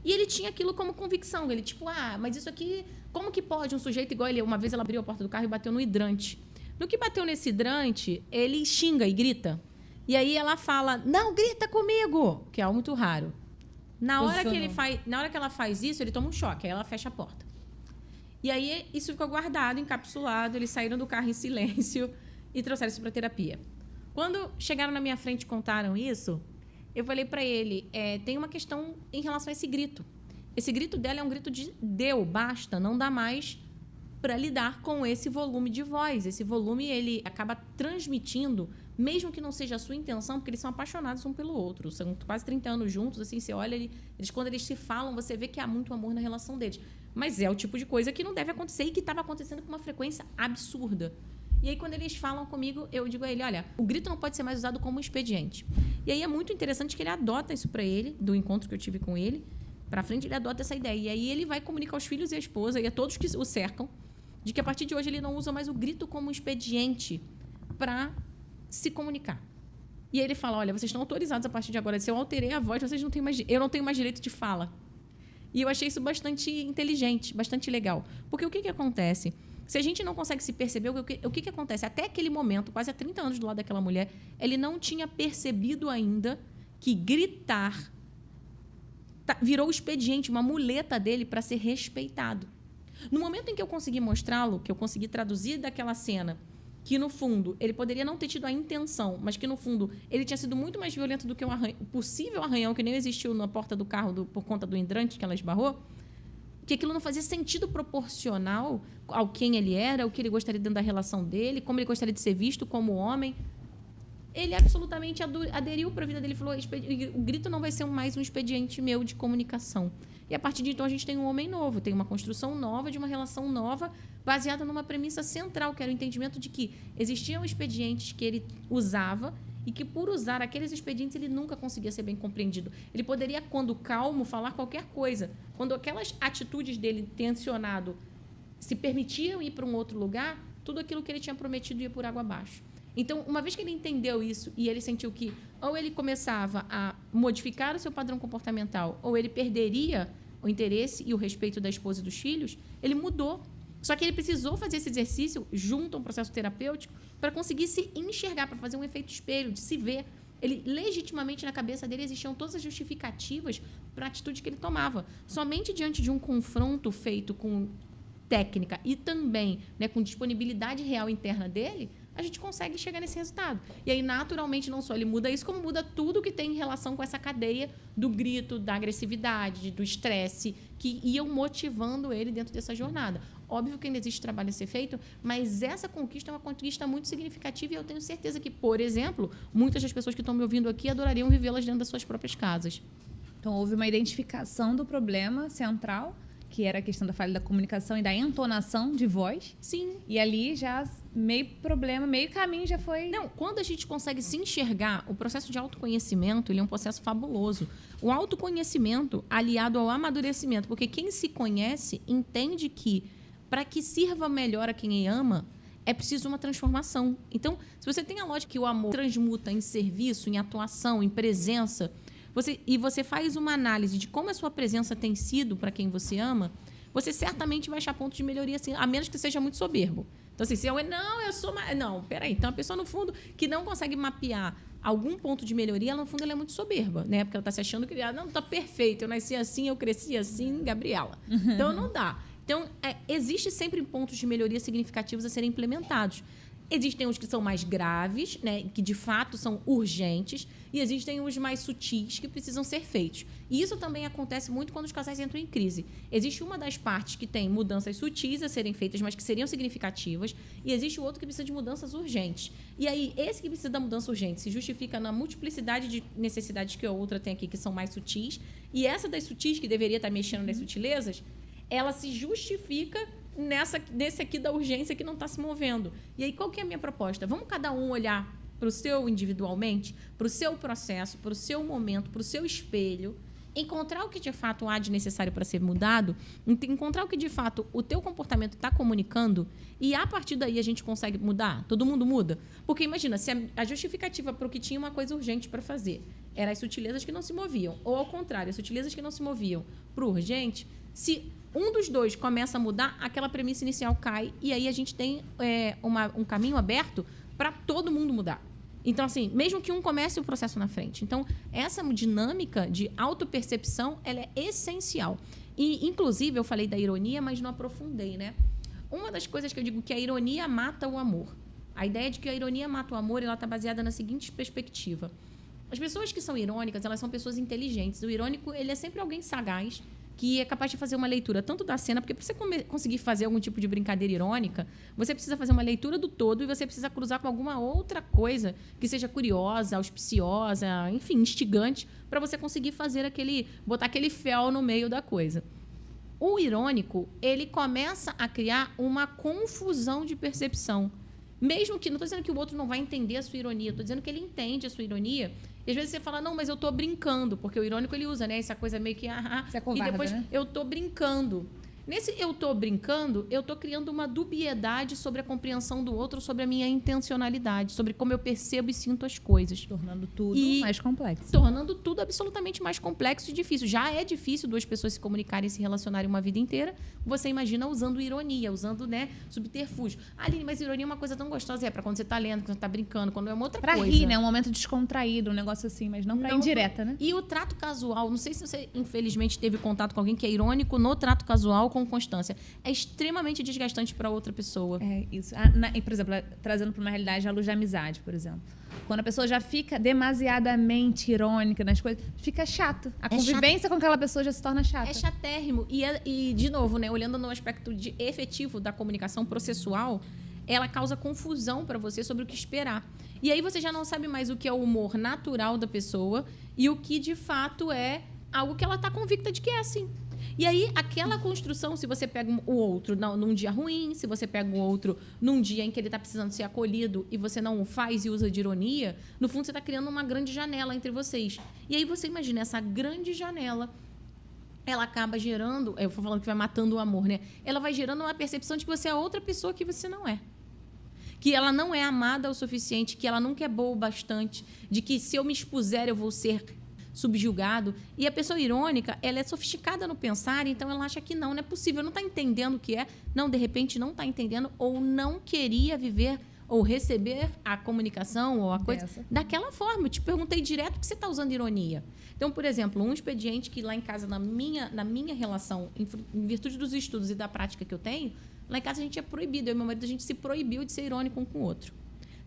E ele tinha aquilo como convicção. Ele, tipo, mas isso aqui... Como que pode um sujeito igual ele... Uma vez ela abriu a porta do carro e bateu no hidrante. No que bateu nesse hidrante, ele xinga e grita. E aí ela fala, não, grita comigo! Que é algo muito raro. Na hora que ela faz isso, ele toma um choque. Aí ela fecha a porta. E aí, isso ficou guardado, encapsulado. Eles saíram do carro em silêncio e trouxeram isso para terapia. Quando chegaram na minha frente e contaram isso, eu falei para ele, tem uma questão em relação a esse grito. Esse grito dela é um grito de deu, basta, não dá mais para lidar com esse volume de voz. Esse volume, ele acaba transmitindo, mesmo que não seja a sua intenção, porque eles são apaixonados um pelo outro. São quase 30 anos juntos, assim, você olha, quando eles se falam, você vê que há muito amor na relação deles. Mas é o tipo de coisa que não deve acontecer e que estava acontecendo com uma frequência absurda. E aí, quando eles falam comigo, eu digo a ele, olha, o grito não pode ser mais usado como expediente. E aí é muito interessante que ele adota isso para ele, do encontro que eu tive com ele, para frente ele adota essa ideia. E aí ele vai comunicar aos filhos e à esposa e a todos que o cercam, de que a partir de hoje ele não usa mais o grito como expediente para se comunicar. E aí ele fala, olha, vocês estão autorizados a partir de agora, se eu alterei a voz, eu não tenho mais direito de fala. E eu achei isso bastante inteligente, bastante legal. Porque o que acontece? Se a gente não consegue se perceber, o que acontece? Até aquele momento, quase há 30 anos do lado daquela mulher, ele não tinha percebido ainda que gritar virou o expediente, uma muleta dele para ser respeitado. No momento em que eu consegui mostrá-lo, que eu consegui traduzir daquela cena, que, no fundo, ele poderia não ter tido a intenção, mas que, no fundo, ele tinha sido muito mais violento do que o possível arranhão que nem existiu na porta do carro por conta do hidrante que ela esbarrou, que aquilo não fazia sentido proporcional ao quem ele era, ao que ele gostaria dentro da relação dele, como ele gostaria de ser visto como homem. Ele absolutamente aderiu para a vida dele e falou, o grito não vai ser mais um expediente meu de comunicação. E, a partir de então, a gente tem um homem novo, tem uma construção nova, de uma relação nova, baseada numa premissa central, que era o entendimento de que existiam expedientes que ele usava e que, por usar aqueles expedientes, ele nunca conseguia ser bem compreendido. Ele poderia, quando calmo, falar qualquer coisa. Quando aquelas atitudes dele tensionado se permitiam ir para um outro lugar, tudo aquilo que ele tinha prometido ia por água abaixo. Então, uma vez que ele entendeu isso e ele sentiu que ou ele começava a modificar o seu padrão comportamental ou ele perderia o interesse e o respeito da esposa e dos filhos, ele mudou. Só que ele precisou fazer esse exercício junto a um processo terapêutico para conseguir se enxergar, para fazer um efeito espelho, de se ver. Ele, legitimamente, na cabeça dele, existiam todas as justificativas para a atitude que ele tomava. Somente diante de um confronto feito com técnica e também, né, com disponibilidade real interna dele, a gente consegue chegar nesse resultado. E aí, naturalmente, não só ele muda isso, como muda tudo que tem em relação com essa cadeia do grito, da agressividade, do estresse, que iam motivando ele dentro dessa jornada. Óbvio que ainda existe trabalho a ser feito, mas essa conquista é uma conquista muito significativa e eu tenho certeza que, por exemplo, muitas das pessoas que estão me ouvindo aqui adorariam vivê-las dentro das suas próprias casas. Então, houve uma identificação do problema central, que era a questão da falha da comunicação e da entonação de voz. Sim. E ali já meio problema, meio caminho já foi... Não, quando a gente consegue se enxergar, o processo de autoconhecimento, ele é um processo fabuloso. O autoconhecimento aliado ao amadurecimento, porque quem se conhece entende que, para que sirva melhor a quem ama, é preciso uma transformação. Então, se você tem a lógica que o amor transmuta em serviço, em atuação, em presença... e você faz uma análise de como a sua presença tem sido para quem você ama, você certamente vai achar pontos de melhoria, assim, a menos que seja muito soberbo. Então, assim, se eu sou... Não, peraí. Então, a pessoa, no fundo, que não consegue mapear algum ponto de melhoria, ela, no fundo, ela é muito soberba, né? Porque ela está se achando que, não, está perfeito, eu nasci assim, eu cresci assim, Gabriela. Então, não dá. Então, existe sempre pontos de melhoria significativos a serem implementados. Existem os que são mais graves, né, que de fato são urgentes, e existem os mais sutis que precisam ser feitos. E isso também acontece muito quando os casais entram em crise. Existe uma das partes que tem mudanças sutis a serem feitas, mas que seriam significativas, e existe o outro que precisa de mudanças urgentes. E aí, esse que precisa da mudança urgente se justifica na multiplicidade de necessidades que a outra tem aqui, que são mais sutis, e essa das sutis, que deveria estar mexendo nas sutilezas, ela se justifica nesse aqui da urgência que não está se movendo. E aí, qual que é a minha proposta? Vamos cada um olhar para o seu individualmente, para o seu processo, para o seu momento, para o seu espelho, encontrar o que de fato há de necessário para ser mudado, encontrar o que de fato o teu comportamento está comunicando, e a partir daí a gente consegue mudar. Todo mundo muda. Porque imagina, se a justificativa para o que tinha uma coisa urgente para fazer eram as sutilezas que não se moviam, ou ao contrário, as sutilezas que não se moviam para o urgente, se um dos dois começa a mudar, aquela premissa inicial cai e aí a gente tem um caminho aberto para todo mundo mudar. Então, assim, mesmo que um comece o processo na frente. Então, essa dinâmica de autopercepção, ela é essencial. E, inclusive, eu falei da ironia, mas não aprofundei, né? Uma das coisas que eu digo que a ironia mata o amor. A ideia de que a ironia mata o amor, ela está baseada na seguinte perspectiva. As pessoas que são irônicas, elas são pessoas inteligentes. O irônico, ele é sempre alguém sagaz, que é capaz de fazer uma leitura tanto da cena, porque para você conseguir fazer algum tipo de brincadeira irônica, você precisa fazer uma leitura do todo e você precisa cruzar com alguma outra coisa que seja curiosa, auspiciosa, enfim, instigante, para você conseguir botar aquele fel no meio da coisa. O irônico, ele começa a criar uma confusão de percepção. Mesmo que, não estou dizendo que o outro não vai entender a sua ironia, estou dizendo que ele entende a sua ironia. E às vezes você fala, não, mas eu estou brincando, porque o irônico ele usa, né? Essa coisa meio que... Você é covarde, e depois, né? eu estou brincando. Nesse eu estou brincando, eu estou criando uma dubiedade sobre a compreensão do outro, sobre a minha intencionalidade, sobre como eu percebo e sinto as coisas. Tornando tudo mais complexo. Tornando tudo absolutamente mais complexo e difícil. Já é difícil duas pessoas se comunicarem e se relacionarem uma vida inteira. Você imagina usando ironia, usando, né, subterfúgio. Aline, mas ironia é uma coisa tão gostosa. É para quando você está lendo, quando você está brincando, quando é uma outra coisa. Para rir, né? Um momento descontraído, um negócio assim, mas não para indireta, né? E o trato casual, não sei se você, infelizmente, teve contato com alguém que é irônico no trato casual com constância. É extremamente desgastante para outra pessoa. É isso. Por exemplo, trazendo para uma realidade a luz da amizade, por exemplo. Quando a pessoa já fica demasiadamente irônica nas coisas, fica chato. A convivência com aquela pessoa já se torna chata. É chatérrimo. E de novo, né, olhando no aspecto efetivo da comunicação processual, ela causa confusão para você sobre o que esperar. E aí você já não sabe mais o que é o humor natural da pessoa e o que, de fato, é algo que ela está convicta de que é assim. E aí, aquela construção, se você pega o outro num dia ruim, se você pega o outro num dia em que ele está precisando ser acolhido e você não o faz e usa de ironia, no fundo você está criando uma grande janela entre vocês. E aí você imagina, essa grande janela, ela acaba gerando, eu vou falando que vai matando o amor, né? Ela vai gerando uma percepção de que você é outra pessoa que você não é. Que ela não é amada o suficiente, que ela nunca é boa o bastante, de que se eu me expuser eu vou ser subjugado. E a pessoa irônica, ela é sofisticada no pensar, então ela acha que não é possível, não está entendendo o que é, não, de repente não está entendendo ou não queria viver ou receber a comunicação ou a coisa daquela forma. Eu te perguntei direto que você está usando ironia. Então, por exemplo, um expediente que lá em casa, na minha relação, em virtude dos estudos e da prática que eu tenho, lá em casa a gente é proibido. Eu e meu marido, a gente se proibiu de ser irônico um com o outro.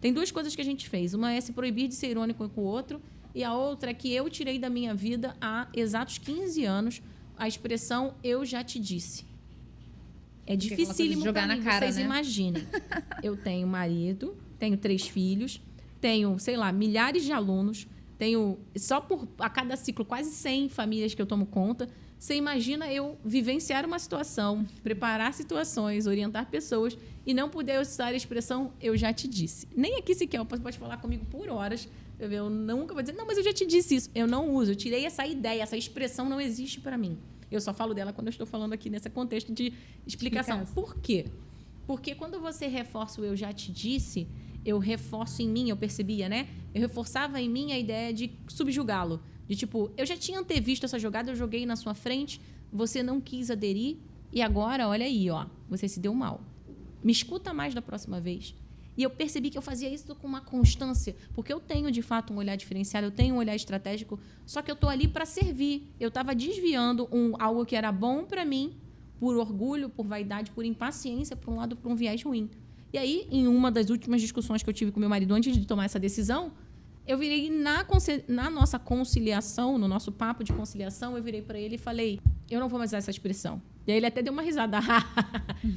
Tem duas coisas que a gente fez. Uma é se proibir de ser irônico com o outro, e a outra é que eu tirei da minha vida há exatos 15 anos a expressão "eu já te disse". É dificílimo jogar para na mim, cara, vocês né? imaginem. Eu tenho marido, tenho 3 filhos, tenho, sei lá, milhares de alunos, tenho, só por a cada ciclo, quase 100 famílias que eu tomo conta. Você imagina eu vivenciar uma situação, preparar situações, orientar pessoas e não poder usar a expressão "eu já te disse". Nem aqui sequer, você pode falar comigo por horas, eu nunca vou dizer "não, mas eu já te disse isso". Eu não uso, eu tirei essa ideia, essa expressão não existe para mim. Eu só falo dela quando eu estou falando aqui nesse contexto de explicação. Por quê? Porque quando você reforça o "eu já te disse", eu reforço em mim, eu percebia, né? Eu reforçava em mim a ideia de subjugá-lo. De tipo, eu já tinha antevisto essa jogada, eu joguei na sua frente, você não quis aderir, e agora, olha aí, ó, você se deu mal. Me escuta mais da próxima vez. E eu percebi que eu fazia isso com uma constância, porque eu tenho, de fato, um olhar diferenciado, eu tenho um olhar estratégico, só que eu estou ali para servir. Eu estava desviando algo que era bom para mim, por orgulho, por vaidade, por impaciência, para um lado, para um viés ruim. E aí, em uma das últimas discussões que eu tive com meu marido antes de tomar essa decisão, eu virei na nossa conciliação, no nosso papo de conciliação, eu virei para ele e falei, eu não vou mais usar essa expressão. E aí ele até deu uma risada.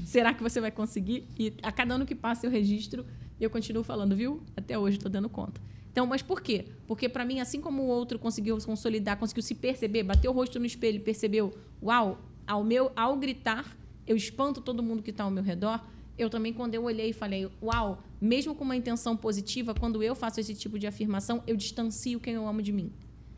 Será que você vai conseguir? E a cada ano que passa eu registro e eu continuo falando, viu? Até hoje estou dando conta. Então, mas por quê? Porque para mim, assim como o outro conseguiu se consolidar, conseguiu se perceber, bateu o rosto no espelho e percebeu, uau, ao gritar, eu espanto todo mundo que está ao meu redor. Eu também, quando eu olhei e falei, uau, mesmo com uma intenção positiva, quando eu faço esse tipo de afirmação, eu distancio quem eu amo de mim.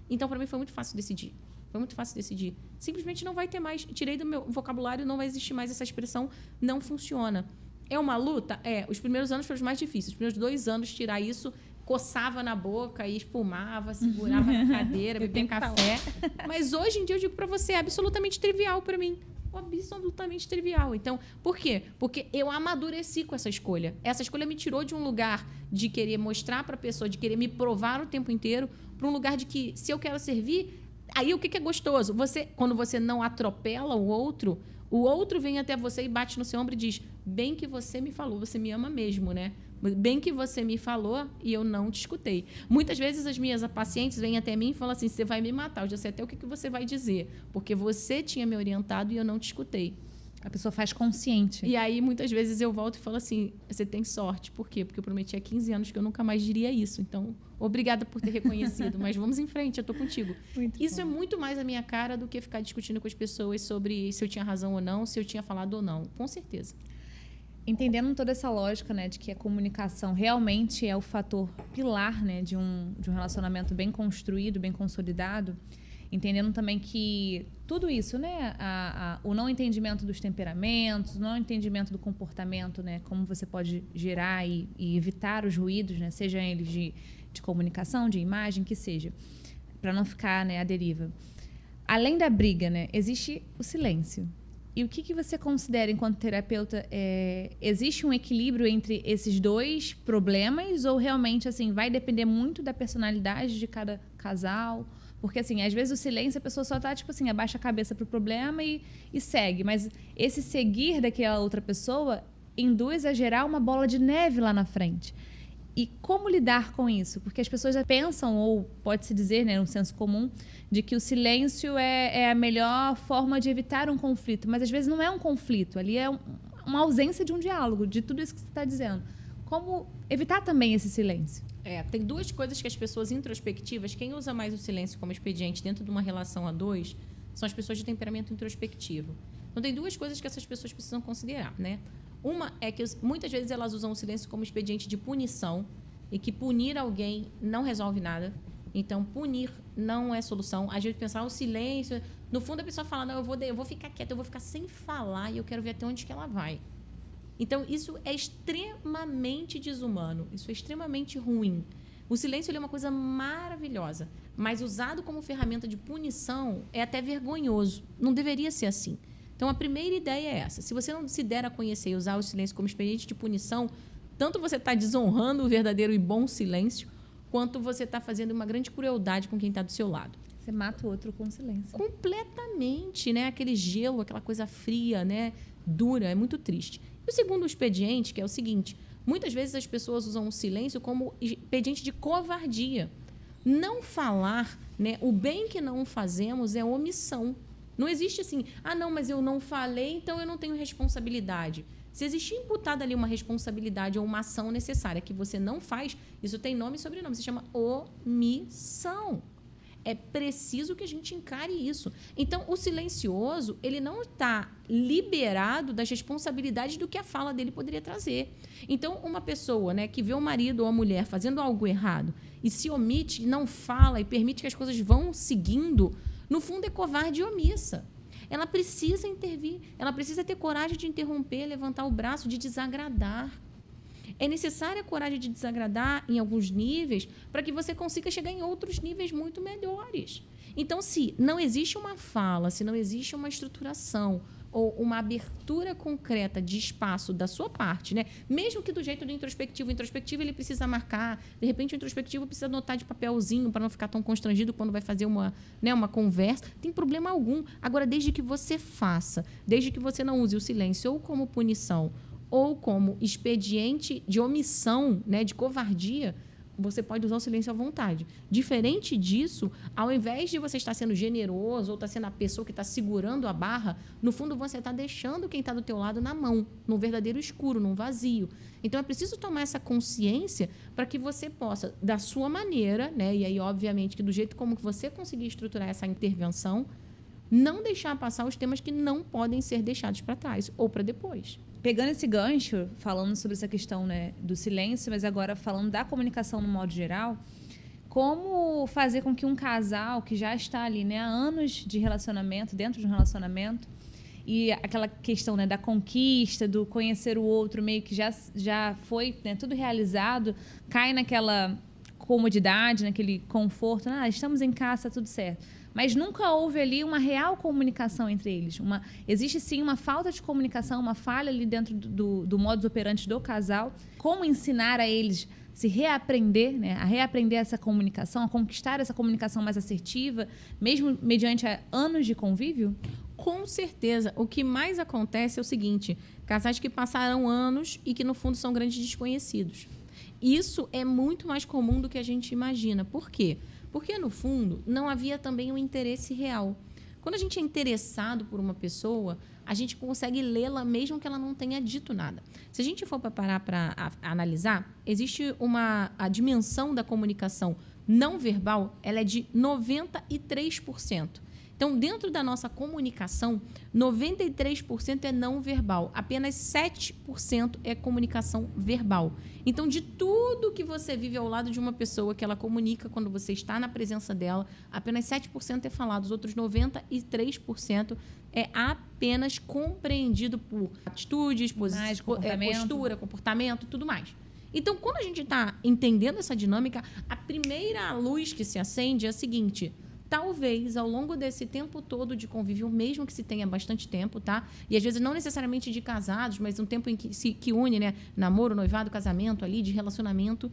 Então, para mim, foi muito fácil decidir. Foi muito fácil decidir. Simplesmente não vai ter mais. Tirei do meu vocabulário, não vai existir mais essa expressão, não funciona. É uma luta? É. Os primeiros anos foram os mais difíceis. Os primeiros 2 anos, tirar isso, coçava na boca e espumava, segurava na cadeira, bebia café. Mas hoje em dia, eu digo para você, é absolutamente trivial para mim. Absolutamente trivial. Então, por quê? Porque eu amadureci com essa escolha. Essa escolha me tirou de um lugar de querer mostrar para a pessoa, de querer me provar o tempo inteiro, para um lugar de que, se eu quero servir, aí o que é gostoso? Quando você não atropela o outro vem até você e bate no seu ombro e diz, bem que você me falou, você me ama mesmo, né? Bem que você me falou e eu não te escutei. Muitas vezes as minhas pacientes vêm até mim e falam assim, você vai me matar, eu já sei até o que você vai dizer, porque você tinha me orientado e eu não te escutei. A pessoa faz consciente. E aí, muitas vezes, eu volto e falo assim, você tem sorte. Por quê? Porque eu prometi há 15 anos que eu nunca mais diria isso. Então, obrigada por ter reconhecido, mas vamos em frente, eu estou contigo. Isso é muito mais a minha cara do que ficar discutindo com as pessoas sobre se eu tinha razão ou não, se eu tinha falado ou não. Com certeza. Entendendo toda essa lógica, né, de que a comunicação realmente é o fator pilar, né, de um relacionamento bem construído, bem consolidado, entendendo também que tudo isso, né, o não entendimento dos temperamentos, o não entendimento do comportamento, né, como você pode gerar e evitar os ruídos, né, seja eles de comunicação, de imagem, que seja, para não ficar, né, à deriva. Além da briga, né, existe o silêncio. E o que você considera, enquanto terapeuta, existe um equilíbrio entre esses dois problemas ou realmente assim vai depender muito da personalidade de cada casal? Porque, assim, às vezes o silêncio, a pessoa só tá, tipo assim, abaixa a cabeça pro problema e segue. Mas esse seguir daquela outra pessoa induz a gerar uma bola de neve lá na frente. E como lidar com isso? Porque as pessoas já pensam, ou pode-se dizer, né, no senso comum, de que o silêncio é a melhor forma de evitar um conflito. Mas, às vezes, não é um conflito. Ali é uma ausência de um diálogo, de tudo isso que você está dizendo. Como evitar também esse silêncio? Tem 2 coisas que as pessoas introspectivas, quem usa mais o silêncio como expediente dentro de uma relação a 2, são as pessoas de temperamento introspectivo. Então, tem 2 coisas que essas pessoas precisam considerar, né? Uma é que muitas vezes elas usam o silêncio como expediente de punição e que punir alguém não resolve nada. Então, punir não é solução. Às vezes, pensar o silêncio... No fundo, a pessoa fala, não, eu vou ficar quieta, eu vou ficar sem falar e eu quero ver até onde que ela vai. Então, isso é extremamente desumano. Isso é extremamente ruim. O silêncio ele é uma coisa maravilhosa, mas usado como ferramenta de punição é até vergonhoso. Não deveria ser assim. Então, a primeira ideia é essa. Se você não se der a conhecer e usar o silêncio como expediente de punição, tanto você está desonrando o verdadeiro e bom silêncio, quanto você está fazendo uma grande crueldade com quem está do seu lado. Você mata o outro com silêncio. Completamente, né? Aquele gelo, aquela coisa fria, né? Dura, é muito triste. E o segundo expediente, que é o seguinte, Muitas vezes as pessoas usam o silêncio como expediente de covardia. Não falar, né, o bem que não fazemos é omissão. Não existe assim, não, mas eu não falei, então eu não tenho responsabilidade. Se existir imputada ali uma responsabilidade ou uma ação necessária que você não faz, isso tem nome e sobrenome, se chama omissão. É preciso que a gente encare isso. Então, o silencioso, ele não está liberado das responsabilidades do que a fala dele poderia trazer. Então, uma pessoa, né, que vê o marido ou a mulher fazendo algo errado e se omite, não fala e permite que as coisas vão seguindo, no fundo é covarde e omissa. Ela precisa intervir, ela precisa ter coragem de interromper, levantar o braço, de desagradar. É necessária a coragem de desagradar em alguns níveis para que você consiga chegar em outros níveis muito melhores. Então, se não existe uma fala, se não existe uma estruturação ou uma abertura concreta de espaço da sua parte, né? Mesmo que do jeito do introspectivo, o introspectivo ele precisa marcar, de repente o introspectivo precisa anotar de papelzinho para não ficar tão constrangido quando vai fazer uma conversa, tem problema algum. Agora, desde que você faça, desde que você não use o silêncio ou como punição ou como expediente de omissão, né, de covardia, você pode usar o silêncio à vontade. Diferente disso, ao invés de você estar sendo generoso ou estar sendo a pessoa que está segurando a barra, no fundo você está deixando quem está do teu lado na mão, num verdadeiro escuro, num vazio. Então, é preciso tomar essa consciência para que você possa, da sua maneira, né, e aí, obviamente, que do jeito como você conseguir estruturar essa intervenção, não deixar passar os temas que não podem ser deixados para trás ou para depois. Pegando esse gancho, falando sobre essa questão, né, do silêncio, mas agora falando da comunicação no modo geral, como fazer com que um casal que já está ali, né, há anos de relacionamento, dentro de um relacionamento, e aquela questão, né, da conquista, do conhecer o outro, meio que já foi, né, tudo realizado, cai naquela comodidade, naquele conforto, estamos em casa, tá tudo certo. Mas nunca houve ali uma real comunicação entre eles. Existe, sim, uma falta de comunicação, uma falha ali dentro do modus operandi do casal. Como ensinar a eles se reaprender, né, a reaprender essa comunicação, a conquistar essa comunicação mais assertiva, mesmo mediante anos de convívio? Com certeza. O que mais acontece é o seguinte, casais que passaram anos e que, no fundo, são grandes desconhecidos. Isso é muito mais comum do que a gente imagina. Por quê? Porque, no fundo, não havia também um interesse real. Quando a gente é interessado por uma pessoa, a gente consegue lê-la mesmo que ela não tenha dito nada. Se a gente for parar para analisar, existe a dimensão da comunicação não verbal, ela é de 93%. Então, dentro da nossa comunicação, 93% é não verbal, apenas 7% é comunicação verbal. Então, de tudo que você vive ao lado de uma pessoa que ela comunica quando você está na presença dela, apenas 7% é falado, os outros 93% é apenas compreendido por atitudes, postura, comportamento e tudo mais. Então, quando a gente está entendendo essa dinâmica, a primeira luz que se acende é a seguinte: talvez, ao longo desse tempo todo de convívio, mesmo que se tenha bastante tempo, tá? E às vezes não necessariamente de casados, mas um tempo em que une, né? Namoro, noivado, casamento ali, de relacionamento,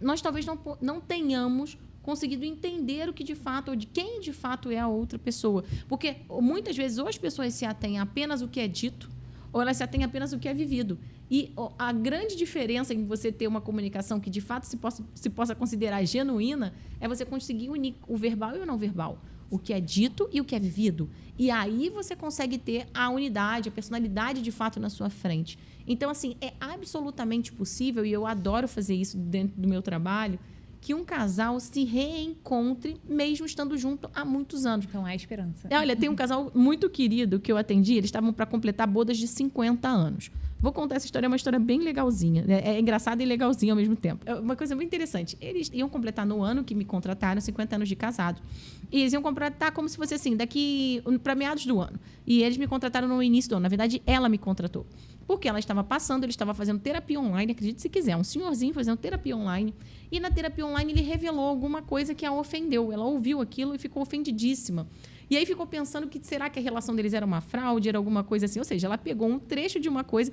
nós talvez não tenhamos conseguido entender o que de fato, ou de quem de fato é a outra pessoa. Porque muitas vezes ou as pessoas se atêm apenas ao que é dito, ou elas se atêm apenas ao que é vivido. E a grande diferença em você ter uma comunicação que, de fato, se possa considerar genuína é você conseguir unir o verbal e o não verbal, o que é dito e o que é vivido. E aí você consegue ter a unidade, a personalidade, de fato, na sua frente. Então, assim, é absolutamente possível, e eu adoro fazer isso dentro do meu trabalho, que um casal se reencontre mesmo estando junto há muitos anos. Então, há esperança. Olha, tem um casal muito querido que eu atendi, eles estavam para completar bodas de 50 anos. Vou contar essa história, é uma história bem legalzinha. É engraçada e legalzinha ao mesmo tempo. É uma coisa muito interessante. Eles iam completar no ano que me contrataram, 50 anos de casado. E eles iam completar como se fosse assim, daqui para meados do ano. E eles me contrataram no início do ano. Na verdade, ela me contratou. Porque ela estava passando, ele estava fazendo terapia online, acredite se quiser, um senhorzinho fazendo terapia online. E na terapia online ele revelou alguma coisa que a ofendeu. Ela ouviu aquilo e ficou ofendidíssima. E aí ficou pensando que será que a relação deles era uma fraude, era alguma coisa assim. Ou seja, ela pegou um trecho de uma coisa,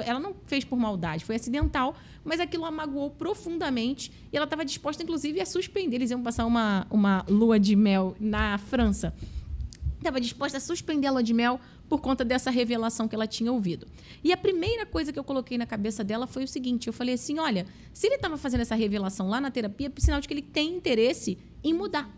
ela não fez por maldade, foi acidental, mas aquilo a magoou profundamente e ela estava disposta, inclusive, a suspender. Eles iam passar uma lua de mel na França. estava disposta a suspender a lua de mel por conta dessa revelação que ela tinha ouvido. E a primeira coisa que eu coloquei na cabeça dela foi o seguinte, eu falei assim, olha, se ele estava fazendo essa revelação lá na terapia, é sinal de que ele tem interesse em mudar.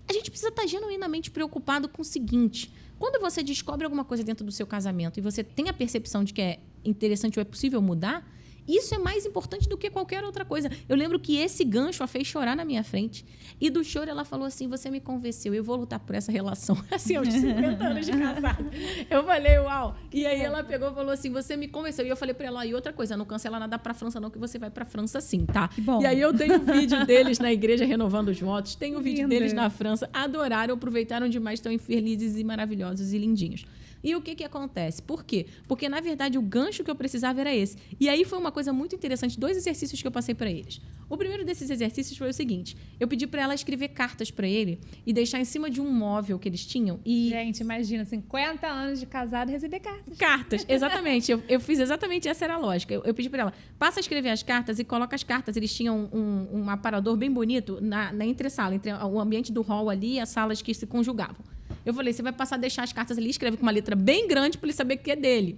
A gente precisa estar genuinamente preocupado com o seguinte, quando você descobre alguma coisa dentro do seu casamento e você tem a percepção de que é interessante ou é possível mudar, isso é mais importante do que qualquer outra coisa. Eu lembro que esse gancho a fez chorar na minha frente. E do choro ela falou assim, você me convenceu, eu vou lutar por essa relação. Assim, aos 50 anos de casado. Eu falei, uau. E aí ela pegou e falou assim, você me convenceu. E eu falei pra ela, e outra coisa, não cancela nada pra França não, que você vai pra França sim, tá? Bom. E aí eu tenho vídeo deles na igreja renovando os votos, tenho vídeo deles na França, adoraram, aproveitaram demais, estão felizes e maravilhosos e lindinhos. E o que acontece? Por quê? Porque, na verdade, o gancho que eu precisava era esse. E aí foi uma coisa muito interessante, 2 exercícios que eu passei para eles. O primeiro desses exercícios foi o seguinte, eu pedi para ela escrever cartas para ele e deixar em cima de um móvel que eles tinham. E... Gente, imagina, 50 anos de casado e receber cartas. Cartas, exatamente. Eu fiz exatamente, essa era a lógica. Eu pedi para ela, passa a escrever as cartas e coloca as cartas. Eles tinham um aparador bem bonito na entresala, entre o ambiente do hall ali e as salas que se conjugavam. Eu falei, você vai passar a deixar as cartas ali, escreve com uma letra bem grande para ele saber que é dele.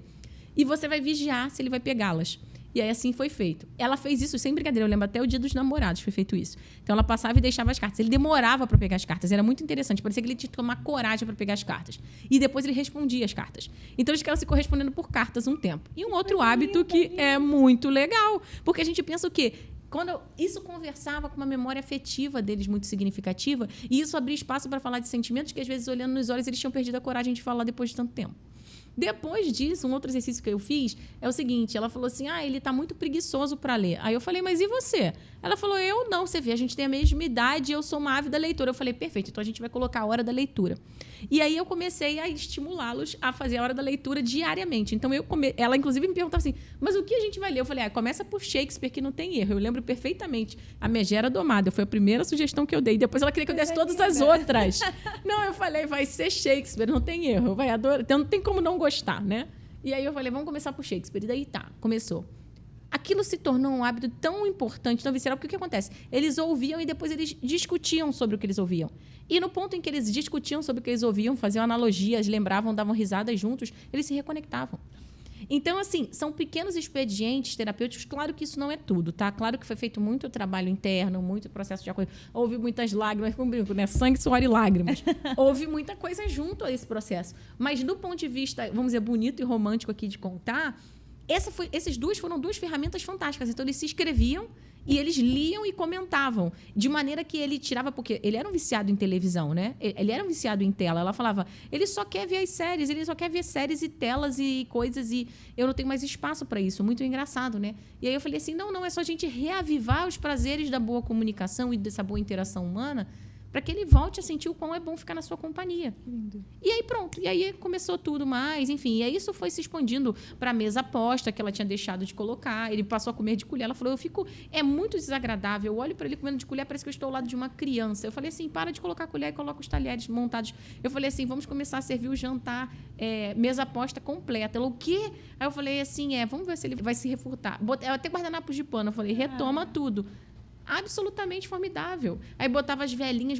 E você vai vigiar se ele vai pegá-las. E aí, assim foi feito. Ela fez isso sem brincadeira. Eu lembro até o dia dos namorados foi feito isso. Então, ela passava e deixava as cartas. Ele demorava para pegar as cartas. Era muito interessante. Parecia que ele tinha que tomar coragem para pegar as cartas. E depois ele respondia as cartas. Então, eles ficaram se correspondendo por cartas um tempo. E um outro hábito que é muito legal. Porque a gente pensa o quê? Quando isso conversava com uma memória afetiva deles muito significativa, e isso abria espaço para falar de sentimentos que, às vezes, olhando nos olhos, eles tinham perdido a coragem de falar depois de tanto tempo. Depois disso, um outro exercício que eu fiz é o seguinte, ela falou assim, ele está muito preguiçoso para ler. Aí eu falei, mas e você? Ela falou, eu não, você vê, a gente tem a mesma idade, eu sou uma ávida leitora. Eu falei, perfeito, então a gente vai colocar a hora da leitura. E aí eu comecei a estimulá-los a fazer a hora da leitura diariamente. Então, ela, inclusive, me perguntava assim, mas o que a gente vai ler? Eu falei, começa por Shakespeare, que não tem erro. Eu lembro perfeitamente. A Megera Domada foi a primeira sugestão que eu dei. Depois ela queria que eu desse todas as outras. Não, eu falei, vai ser Shakespeare, não tem erro. Vai adorar. Então, não tem como não gostar, né? E aí eu falei, vamos começar por Shakespeare. E daí começou. Aquilo se tornou um hábito tão importante, tão visceral, porque o que acontece? Eles ouviam e depois eles discutiam sobre o que eles ouviam. E no ponto em que eles discutiam sobre o que eles ouviam, faziam analogias, lembravam, davam risadas juntos, eles se reconectavam. Então, assim, são pequenos expedientes terapêuticos. Claro que isso não é tudo, tá? Claro que foi feito muito trabalho interno, muito processo de acolhimento. Houve muitas lágrimas, como brinco, né? Sangue, suor e lágrimas. Houve muita coisa junto a esse processo. Mas do ponto de vista, vamos dizer, bonito e romântico aqui de contar, esses duas foram 2 ferramentas fantásticas. Então, eles se inscreviam e eles liam e comentavam. De maneira que ele tirava... Porque ele era um viciado em televisão, né? Ele era um viciado em tela. Ela falava, ele só quer ver as séries, ele só quer ver séries e telas e coisas, e eu não tenho mais espaço para isso. Muito engraçado, né? E aí eu falei assim, não, é só a gente reavivar os prazeres da boa comunicação e dessa boa interação humana, para que ele volte a sentir o quão é bom ficar na sua companhia. Lindo. E aí pronto, e aí começou tudo mais, enfim, e aí isso foi se expandindo para a mesa posta, que ela tinha deixado de colocar, ele passou a comer de colher, ela falou, é muito desagradável, eu olho para ele comendo de colher, parece que eu estou ao lado de uma criança. Eu falei assim, para de colocar a colher e coloca os talheres montados. Eu falei assim, vamos começar a servir o jantar, mesa posta completa. Ela, o quê? Aí eu falei assim, vamos ver se ele vai se refurtar. Até guardanapos de pano, eu falei, retoma tudo. Absolutamente formidável. Aí botava as velhinhas,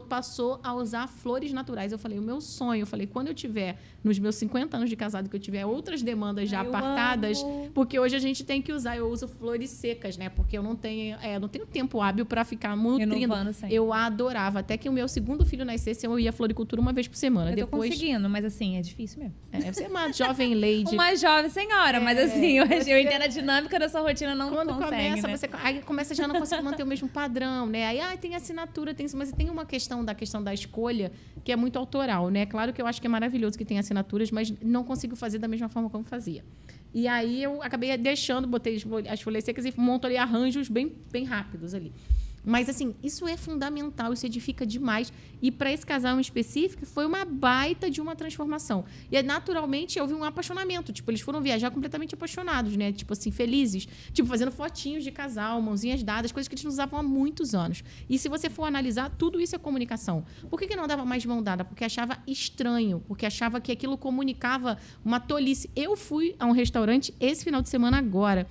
passou a usar flores naturais. Eu falei, o meu sonho, quando eu tiver nos meus 50 anos de casado, que eu tiver outras demandas já apartadas, porque hoje a gente tem que usar, eu uso flores secas, né? Porque eu não tenho tempo hábil para ficar nutrindo. Eu adorava. Até que o meu segundo filho nascesse, eu ia à floricultura uma vez por semana. Eu tô conseguindo, mas assim, é difícil mesmo. Você é uma jovem lady. Uma jovem senhora, mas assim, eu entendo a dinâmica da sua rotina, não quando consegue, começa, né? aí começa já não consegue manter o mesmo padrão, né? Aí, tem assinatura, mas tem uma questão da escolha que é muito autoral, né? Claro que eu acho que é maravilhoso que tem assinaturas, mas não consigo fazer da mesma forma como fazia. E aí eu acabei deixando, botei as folhas secas e monto ali arranjos bem, bem rápidos ali. Mas, assim, isso é fundamental, isso edifica demais. E, para esse casal em específico, foi uma baita de uma transformação. E, naturalmente, houve um apaixonamento. Tipo, eles foram viajar completamente apaixonados, né? Tipo assim, felizes. Tipo, fazendo fotinhos de casal, mãozinhas dadas, coisas que eles não usavam há muitos anos. E, se você for analisar, tudo isso é comunicação. Por que não dava mais mão dada? Porque achava estranho. Porque achava que aquilo comunicava uma tolice. Eu fui a um restaurante esse final de semana agora.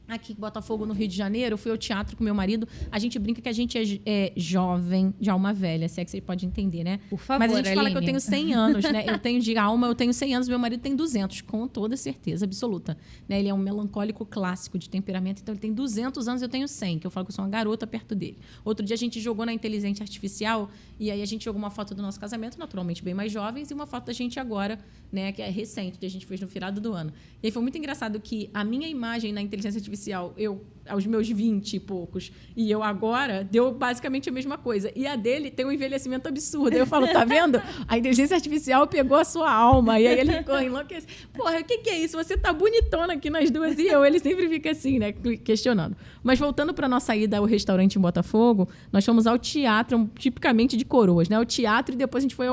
aqui em Botafogo, no Rio de Janeiro, eu fui ao teatro com meu marido. A gente brinca que a gente é jovem de alma velha, se é que você pode entender, né? Por favor, mas a gente fala Aline. que eu tenho 100 anos, né? Eu tenho de alma, eu tenho 100 anos, meu marido tem 200, com toda certeza absoluta. Né? Ele é um melancólico clássico de temperamento, então ele tem 200 anos, eu tenho 100, que eu falo que eu sou uma garota perto dele. Outro dia a gente jogou na inteligência artificial e aí a gente jogou uma foto do nosso casamento, naturalmente bem mais jovens, e uma foto da gente agora, né, que é recente, que a gente fez no virado do ano. E aí foi muito engraçado que a minha imagem na inteligência artificial, eu aos meus 20 e poucos, e eu agora, deu basicamente a mesma coisa. E a dele tem um envelhecimento absurdo. Aí eu falo, tá vendo? A inteligência artificial pegou a sua alma. E aí ele enlouquece. Porra, o que é isso? Você tá bonitona aqui nas duas e eu. Ele sempre fica assim, né? Questionando. Mas voltando para nossa ida ao restaurante em Botafogo, nós fomos ao teatro, tipicamente de coroas, né? O teatro e depois a gente foi...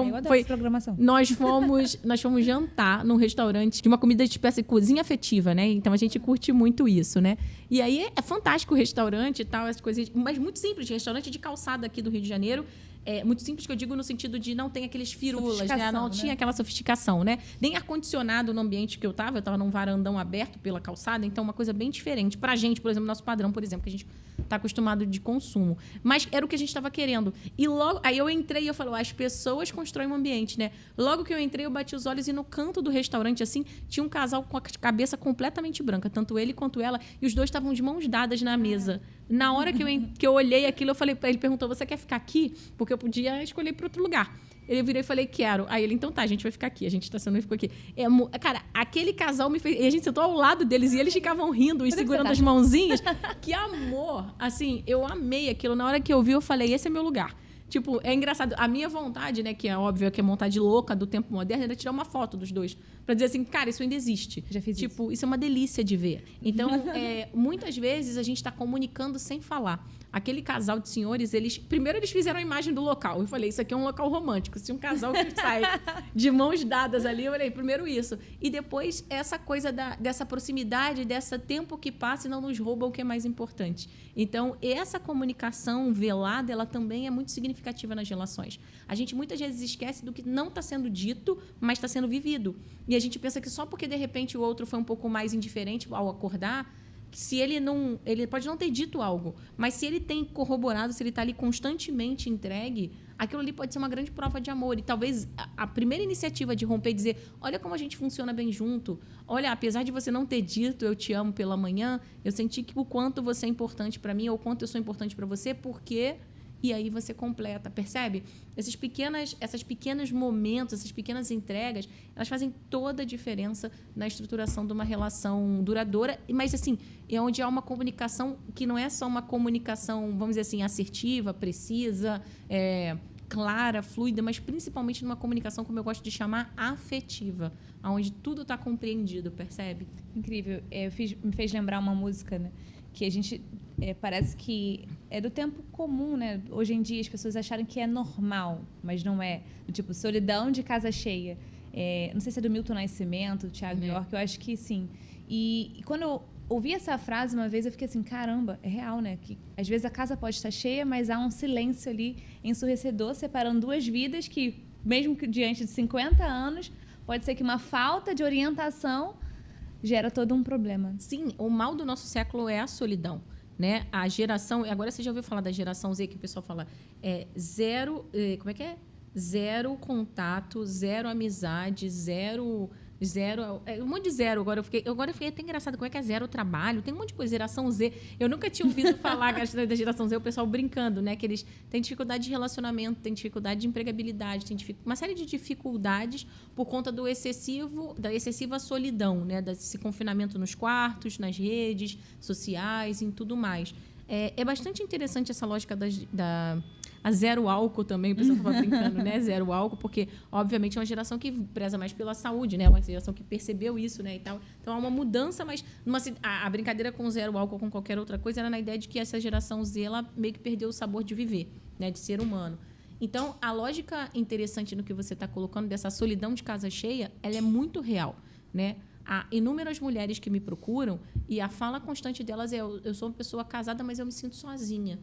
programação. Nós fomos jantar num restaurante de uma comida de espécie de cozinha afetiva, né? Então a gente curte muito isso, né? E aí é fantástico o restaurante e tal, as coisas, mas muito simples, restaurante de calçada aqui do Rio de Janeiro. É muito simples, que eu digo no sentido de não tem aqueles firulas, né? Não tinha aquela sofisticação, né? Nem ar-condicionado no ambiente que eu estava num varandão aberto pela calçada, então uma coisa bem diferente. Pra gente, por exemplo, nosso padrão, por exemplo, que a gente tá acostumado de consumo. Mas era o que a gente estava querendo. E logo, aí eu entrei e eu falei, as pessoas constroem um ambiente, né? Logo que eu entrei, eu bati os olhos e no canto do restaurante, assim, tinha um casal com a cabeça completamente branca, tanto ele quanto ela, e os dois estavam de mãos dadas na mesa. Na hora que eu olhei aquilo, eu falei para ele, perguntou, você quer ficar aqui? Porque eu podia escolher para outro lugar. Ele virei e falei, quero. Aí ele, então tá, a gente vai ficar aqui. A gente estacionou e ficou aqui. Cara, aquele casal me fez... E a gente sentou ao lado deles e eles ficavam rindo e segurando as mãozinhas. Que amor! Assim, eu amei aquilo. Na hora que eu vi, eu falei, esse é meu lugar. Tipo, é engraçado. A minha vontade, né, que é óbvio que é vontade louca do tempo moderno, era tirar uma foto dos dois. Pra dizer assim, cara, isso ainda existe. Já fiz tipo, isso é uma delícia de ver. Então, muitas vezes a gente está comunicando sem falar. Aquele casal de senhores, primeiro eles fizeram a imagem do local. Eu falei, isso aqui é um local romântico. Se um casal que sai de mãos dadas ali, eu falei, primeiro isso. E depois, essa coisa dessa proximidade, desse tempo que passa e não nos rouba o que é mais importante. Então, essa comunicação velada, ela também é muito significativa nas relações. A gente muitas vezes esquece do que não está sendo dito, mas está sendo vivido. E a gente pensa que só porque, de repente, o outro foi um pouco mais indiferente ao acordar, se ele pode não ter dito algo, mas se ele tem corroborado, se ele está ali constantemente entregue, aquilo ali pode ser uma grande prova de amor. E talvez a primeira iniciativa de romper e dizer, olha como a gente funciona bem junto, olha, apesar de você não ter dito eu te amo pela manhã, eu senti que o quanto você é importante para mim, ou o quanto eu sou importante para você, porque... E aí você completa, percebe? Esses pequenos momentos, essas pequenas entregas, elas fazem toda a diferença na estruturação de uma relação duradoura. Mas, assim, é onde há uma comunicação que não é só uma comunicação, vamos dizer assim, assertiva, precisa, clara, fluida, mas principalmente numa comunicação, como eu gosto de chamar, afetiva, onde tudo está compreendido, percebe? Incrível. Me fez lembrar uma música, né? Que a gente... parece que é do tempo comum, né? Hoje em dia as pessoas acharam que é normal, mas não é. Do tipo, solidão de casa cheia. Não sei se é do Milton Nascimento, do Thiago York, eu acho que sim. E quando eu ouvi essa frase uma vez, eu fiquei assim, caramba, é real, né? Que às vezes a casa pode estar cheia, mas há um silêncio ali ensurdecedor, separando duas vidas que, mesmo que diante de 50 anos, pode ser que uma falta de orientação gera todo um problema. Sim, o mal do nosso século é a solidão. Né? A geração... Agora você já ouviu falar da geração Z, que o pessoal fala zero... Como é que é? Zero contato, zero amizade, zero... um monte de zero. Agora eu fiquei até engraçado. Como é que é zero trabalho? Tem um monte de coisa. Geração Z. Eu nunca tinha ouvido falar da geração Z, o pessoal brincando, né? Que eles têm dificuldade de relacionamento, têm dificuldade de empregabilidade, têm uma série de dificuldades por conta da excessiva solidão, né? Desse confinamento nos quartos, nas redes sociais, em tudo mais. É bastante interessante essa lógica a zero álcool também, o pessoal estava brincando, né? Zero álcool, porque, obviamente, é uma geração que preza mais pela saúde, né? Uma geração que percebeu isso, né? E tal. Então, há uma mudança, mas a brincadeira com zero álcool ou com qualquer outra coisa era na ideia de que essa geração Z, ela meio que perdeu o sabor de viver, né? De ser humano. Então, a lógica interessante no que você está colocando dessa solidão de casa cheia, ela é muito real, né? Há inúmeras mulheres que me procuram e a fala constante delas é eu sou uma pessoa casada, mas eu me sinto sozinha.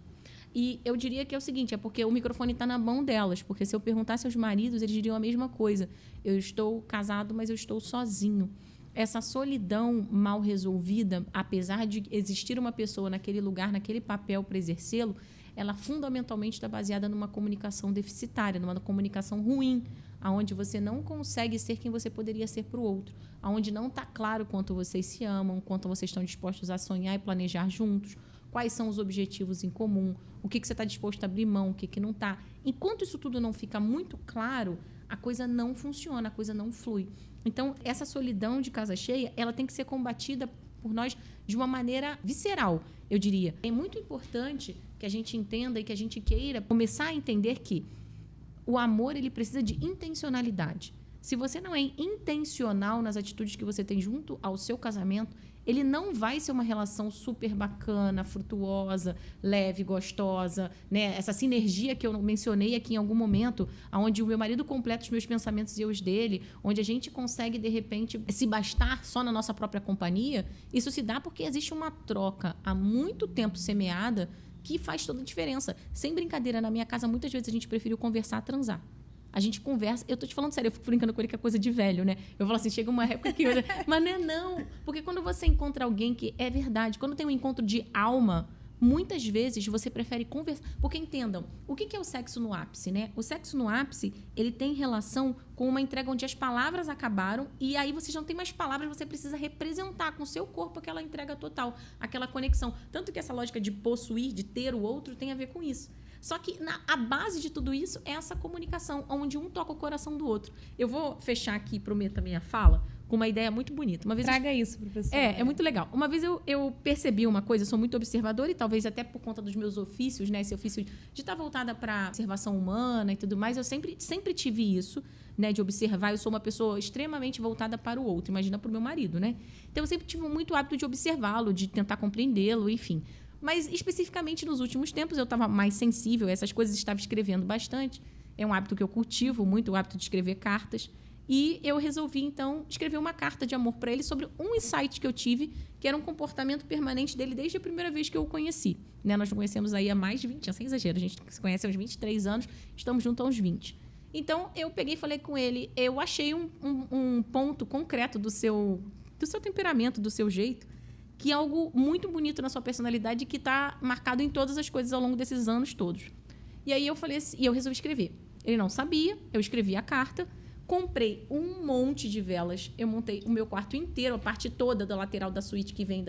E eu diria que é o seguinte, é porque o microfone está na mão delas, porque se eu perguntasse aos maridos, eles diriam a mesma coisa. Eu estou casado, mas eu estou sozinho. essa solidão mal resolvida, apesar de existir uma pessoa naquele lugar, naquele papel para exercê-lo, ela fundamentalmente está baseada numa comunicação deficitária, numa comunicação ruim, aonde você não consegue ser quem você poderia ser para o outro, aonde não está claro quanto vocês se amam, quanto vocês estão dispostos a sonhar e planejar juntos, quais são os objetivos em comum, o que você está disposto a abrir mão, o que não está. Enquanto isso tudo não fica muito claro, a coisa não funciona, a coisa não flui. Então, essa solidão de casa cheia, ela tem que ser combatida por nós de uma maneira visceral, eu diria. É muito importante que a gente entenda e que a gente queira começar a entender que o amor, ele precisa de intencionalidade. Se você não é intencional nas atitudes que você tem junto ao seu casamento, ele não vai ser uma relação super bacana, frutuosa, leve, gostosa, né? Essa sinergia que eu mencionei aqui em algum momento, onde o meu marido completa os meus pensamentos e os dele, onde a gente consegue, de repente, se bastar só na nossa própria companhia, isso se dá porque existe uma troca há muito tempo semeada que faz toda a diferença. Sem brincadeira, na minha casa, muitas vezes a gente preferiu conversar a transar. A gente conversa, eu tô te falando sério, eu fico brincando com ele que é coisa de velho, né? Eu falo assim, chega uma época que... Mas não é não, porque quando você encontra alguém que é verdade, quando tem um encontro de alma, muitas vezes você prefere conversar. Porque entendam, o que é o sexo no ápice, né? O sexo no ápice, ele tem relação com uma entrega onde as palavras acabaram e aí você já não tem mais palavras, você precisa representar com o seu corpo aquela entrega total, aquela conexão. Tanto que essa lógica de possuir, de ter o outro, tem a ver com isso. Só que a base de tudo isso é essa comunicação, onde um toca o coração do outro. Eu vou fechar aqui, prometo, a minha fala, com uma ideia muito bonita. Uma vez Traga isso, professor. É muito legal. Uma vez eu percebi uma coisa, eu sou muito observadora e talvez até por conta dos meus ofícios, né? Esse ofício de estar voltada para observação humana e tudo mais, eu sempre tive isso, né? De observar. Eu sou uma pessoa extremamente voltada para o outro, imagina para o meu marido, né? Então, eu sempre tive muito hábito de observá-lo, de tentar compreendê-lo, enfim. Mas, especificamente, nos últimos tempos, eu estava mais sensível a essas coisas, estava escrevendo bastante. É um hábito que eu cultivo muito, o hábito de escrever cartas. E eu resolvi, então, escrever uma carta de amor para ele sobre um insight que eu tive, que era um comportamento permanente dele desde a primeira vez que eu o conheci. Né? Nós nos conhecemos aí há mais de 20 anos, sem exagero. A gente se conhece há uns 23 anos, estamos juntos há uns 20. Então, eu peguei e falei com ele, eu achei um ponto concreto do seu temperamento, do seu jeito, que é algo muito bonito na sua personalidade que está marcado em todas as coisas ao longo desses anos todos. E aí eu falei assim, e eu resolvi escrever. Ele não sabia, eu escrevi a carta, comprei um monte de velas, eu montei o meu quarto inteiro, a parte toda da lateral da suíte que vem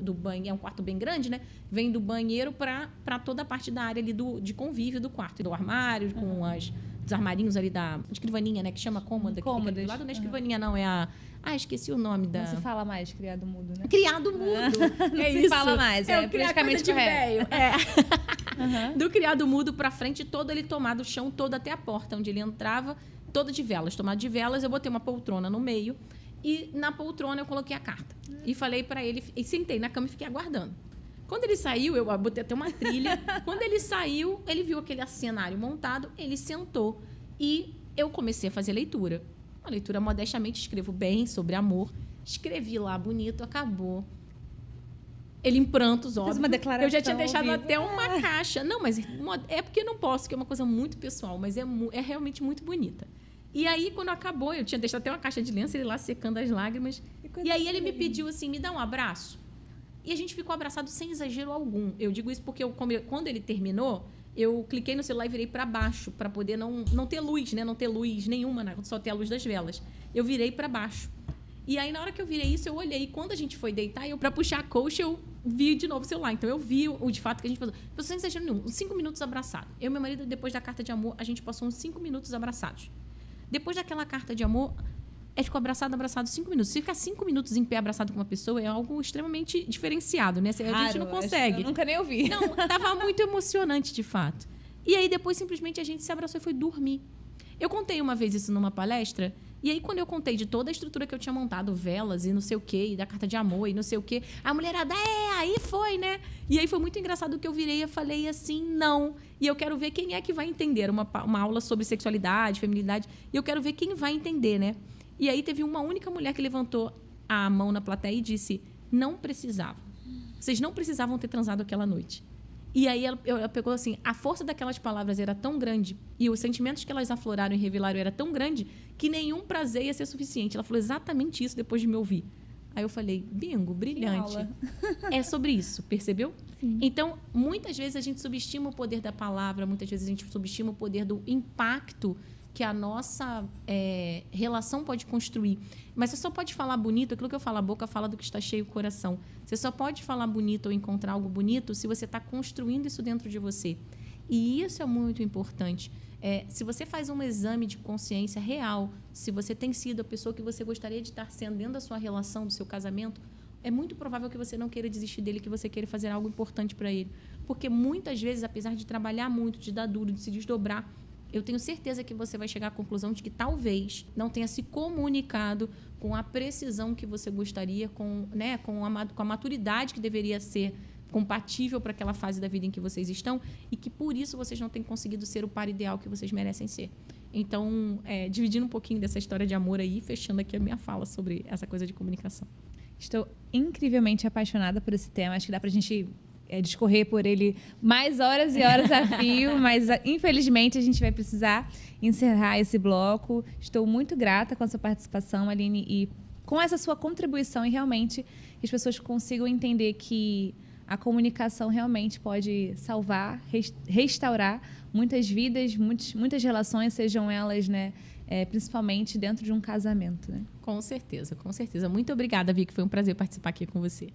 do banheiro, é um quarto bem grande, né? Vem do banheiro para toda a parte da área ali de convívio do quarto, do armário, com os armarinhos ali da escrivaninha, né? Que chama cômoda. Cômodas. Que do lado da escrivaninha, não, é a... esqueci o nome da... Não se fala mais criado mudo, né? Criado mudo. Não É se isso. fala mais, é politicamente correto. Do criado mudo pra frente, todo ele tomado, o chão todo até a porta, onde ele entrava, todo de velas. Tomado de velas, eu botei uma poltrona no meio e na poltrona eu coloquei a carta. E falei pra ele, e sentei na cama e fiquei aguardando. Quando ele saiu, eu botei até uma trilha. Quando ele saiu, ele viu aquele cenário montado, ele sentou e eu comecei a fazer leitura. Uma leitura modestamente, escrevo bem sobre amor. Escrevi lá, bonito, acabou. Ele em prantos, óbvio. Fiz uma declaração. Eu já tinha deixado até uma caixa. Não, mas é porque eu não posso, que é uma coisa muito pessoal, mas é realmente muito bonita. E aí, quando acabou, eu tinha deixado até uma caixa de lenço, ele lá secando as lágrimas. E aí ele me pediu assim, me dá um abraço. E a gente ficou abraçado sem exagero algum. Eu digo isso porque quando ele terminou, eu cliquei no celular e virei para baixo, para poder não ter luz, né? Não ter luz nenhuma, só ter a luz das velas. Eu virei para baixo. E aí, na hora que eu virei isso, eu olhei. E quando a gente foi deitar, para puxar a colcha, eu vi de novo o celular. Então, eu vi de fato que a gente passou. Eu sem exagero nenhum, uns 5 minutos abraçado. Eu e meu marido, depois da carta de amor, a gente passou uns 5 minutos abraçados. Depois daquela carta de amor, ficou abraçado 5 minutos. Se ficar 5 minutos em pé abraçado com uma pessoa, é algo extremamente diferenciado, né? A gente não consegue. Eu nunca nem ouvi. Não, tava muito emocionante, de fato. E aí, depois, simplesmente, a gente se abraçou e foi dormir. Eu contei uma vez isso numa palestra, e aí, quando eu contei de toda a estrutura que eu tinha montado, velas e não sei o quê, e da carta de amor e não sei o quê, a mulherada, aí foi, né? E aí foi muito engraçado que eu virei e falei assim, não. E eu quero ver quem é que vai entender. Uma aula sobre sexualidade, feminilidade, e eu quero ver quem vai entender, né? E aí teve uma única mulher que levantou a mão na plateia e disse, não precisava. Vocês não precisavam ter transado aquela noite. E aí ela pegou assim, a força daquelas palavras era tão grande e os sentimentos que elas afloraram e revelaram era tão grande que nenhum prazer ia ser suficiente. Ela falou exatamente isso depois de me ouvir. Aí eu falei, bingo, brilhante. É sobre isso, percebeu? Sim. Então, muitas vezes a gente subestima o poder da palavra, muitas vezes a gente subestima o poder do impacto que a nossa relação pode construir. Mas você só pode falar bonito, aquilo que eu falo, a boca fala do que está cheio o coração. Você só pode falar bonito ou encontrar algo bonito se você está construindo isso dentro de você. E isso é muito importante. Se você faz um exame de consciência real, se você tem sido a pessoa que você gostaria de estar sendo dentro da sua relação, do seu casamento, é muito provável que você não queira desistir dele, que você queira fazer algo importante para ele. Porque muitas vezes, apesar de trabalhar muito, de dar duro, de se desdobrar, eu tenho certeza que você vai chegar à conclusão de que talvez não tenha se comunicado com a precisão que você gostaria, com a maturidade que deveria ser compatível para aquela fase da vida em que vocês estão e que, por isso, vocês não têm conseguido ser o par ideal que vocês merecem ser. Então, dividindo um pouquinho dessa história de amor aí, fechando aqui a minha fala sobre essa coisa de comunicação. Estou incrivelmente apaixonada por esse tema. Acho que dá para a gente discorrer por ele mais horas e horas a fio, mas infelizmente a gente vai precisar encerrar esse bloco. Estou muito grata com a sua participação, Aline, e com essa sua contribuição e realmente que as pessoas consigam entender que a comunicação realmente pode salvar, restaurar muitas vidas, muitas relações, sejam elas, principalmente dentro de um casamento. Né? Com certeza, com certeza. Muito obrigada, Vicky. Foi um prazer participar aqui com você.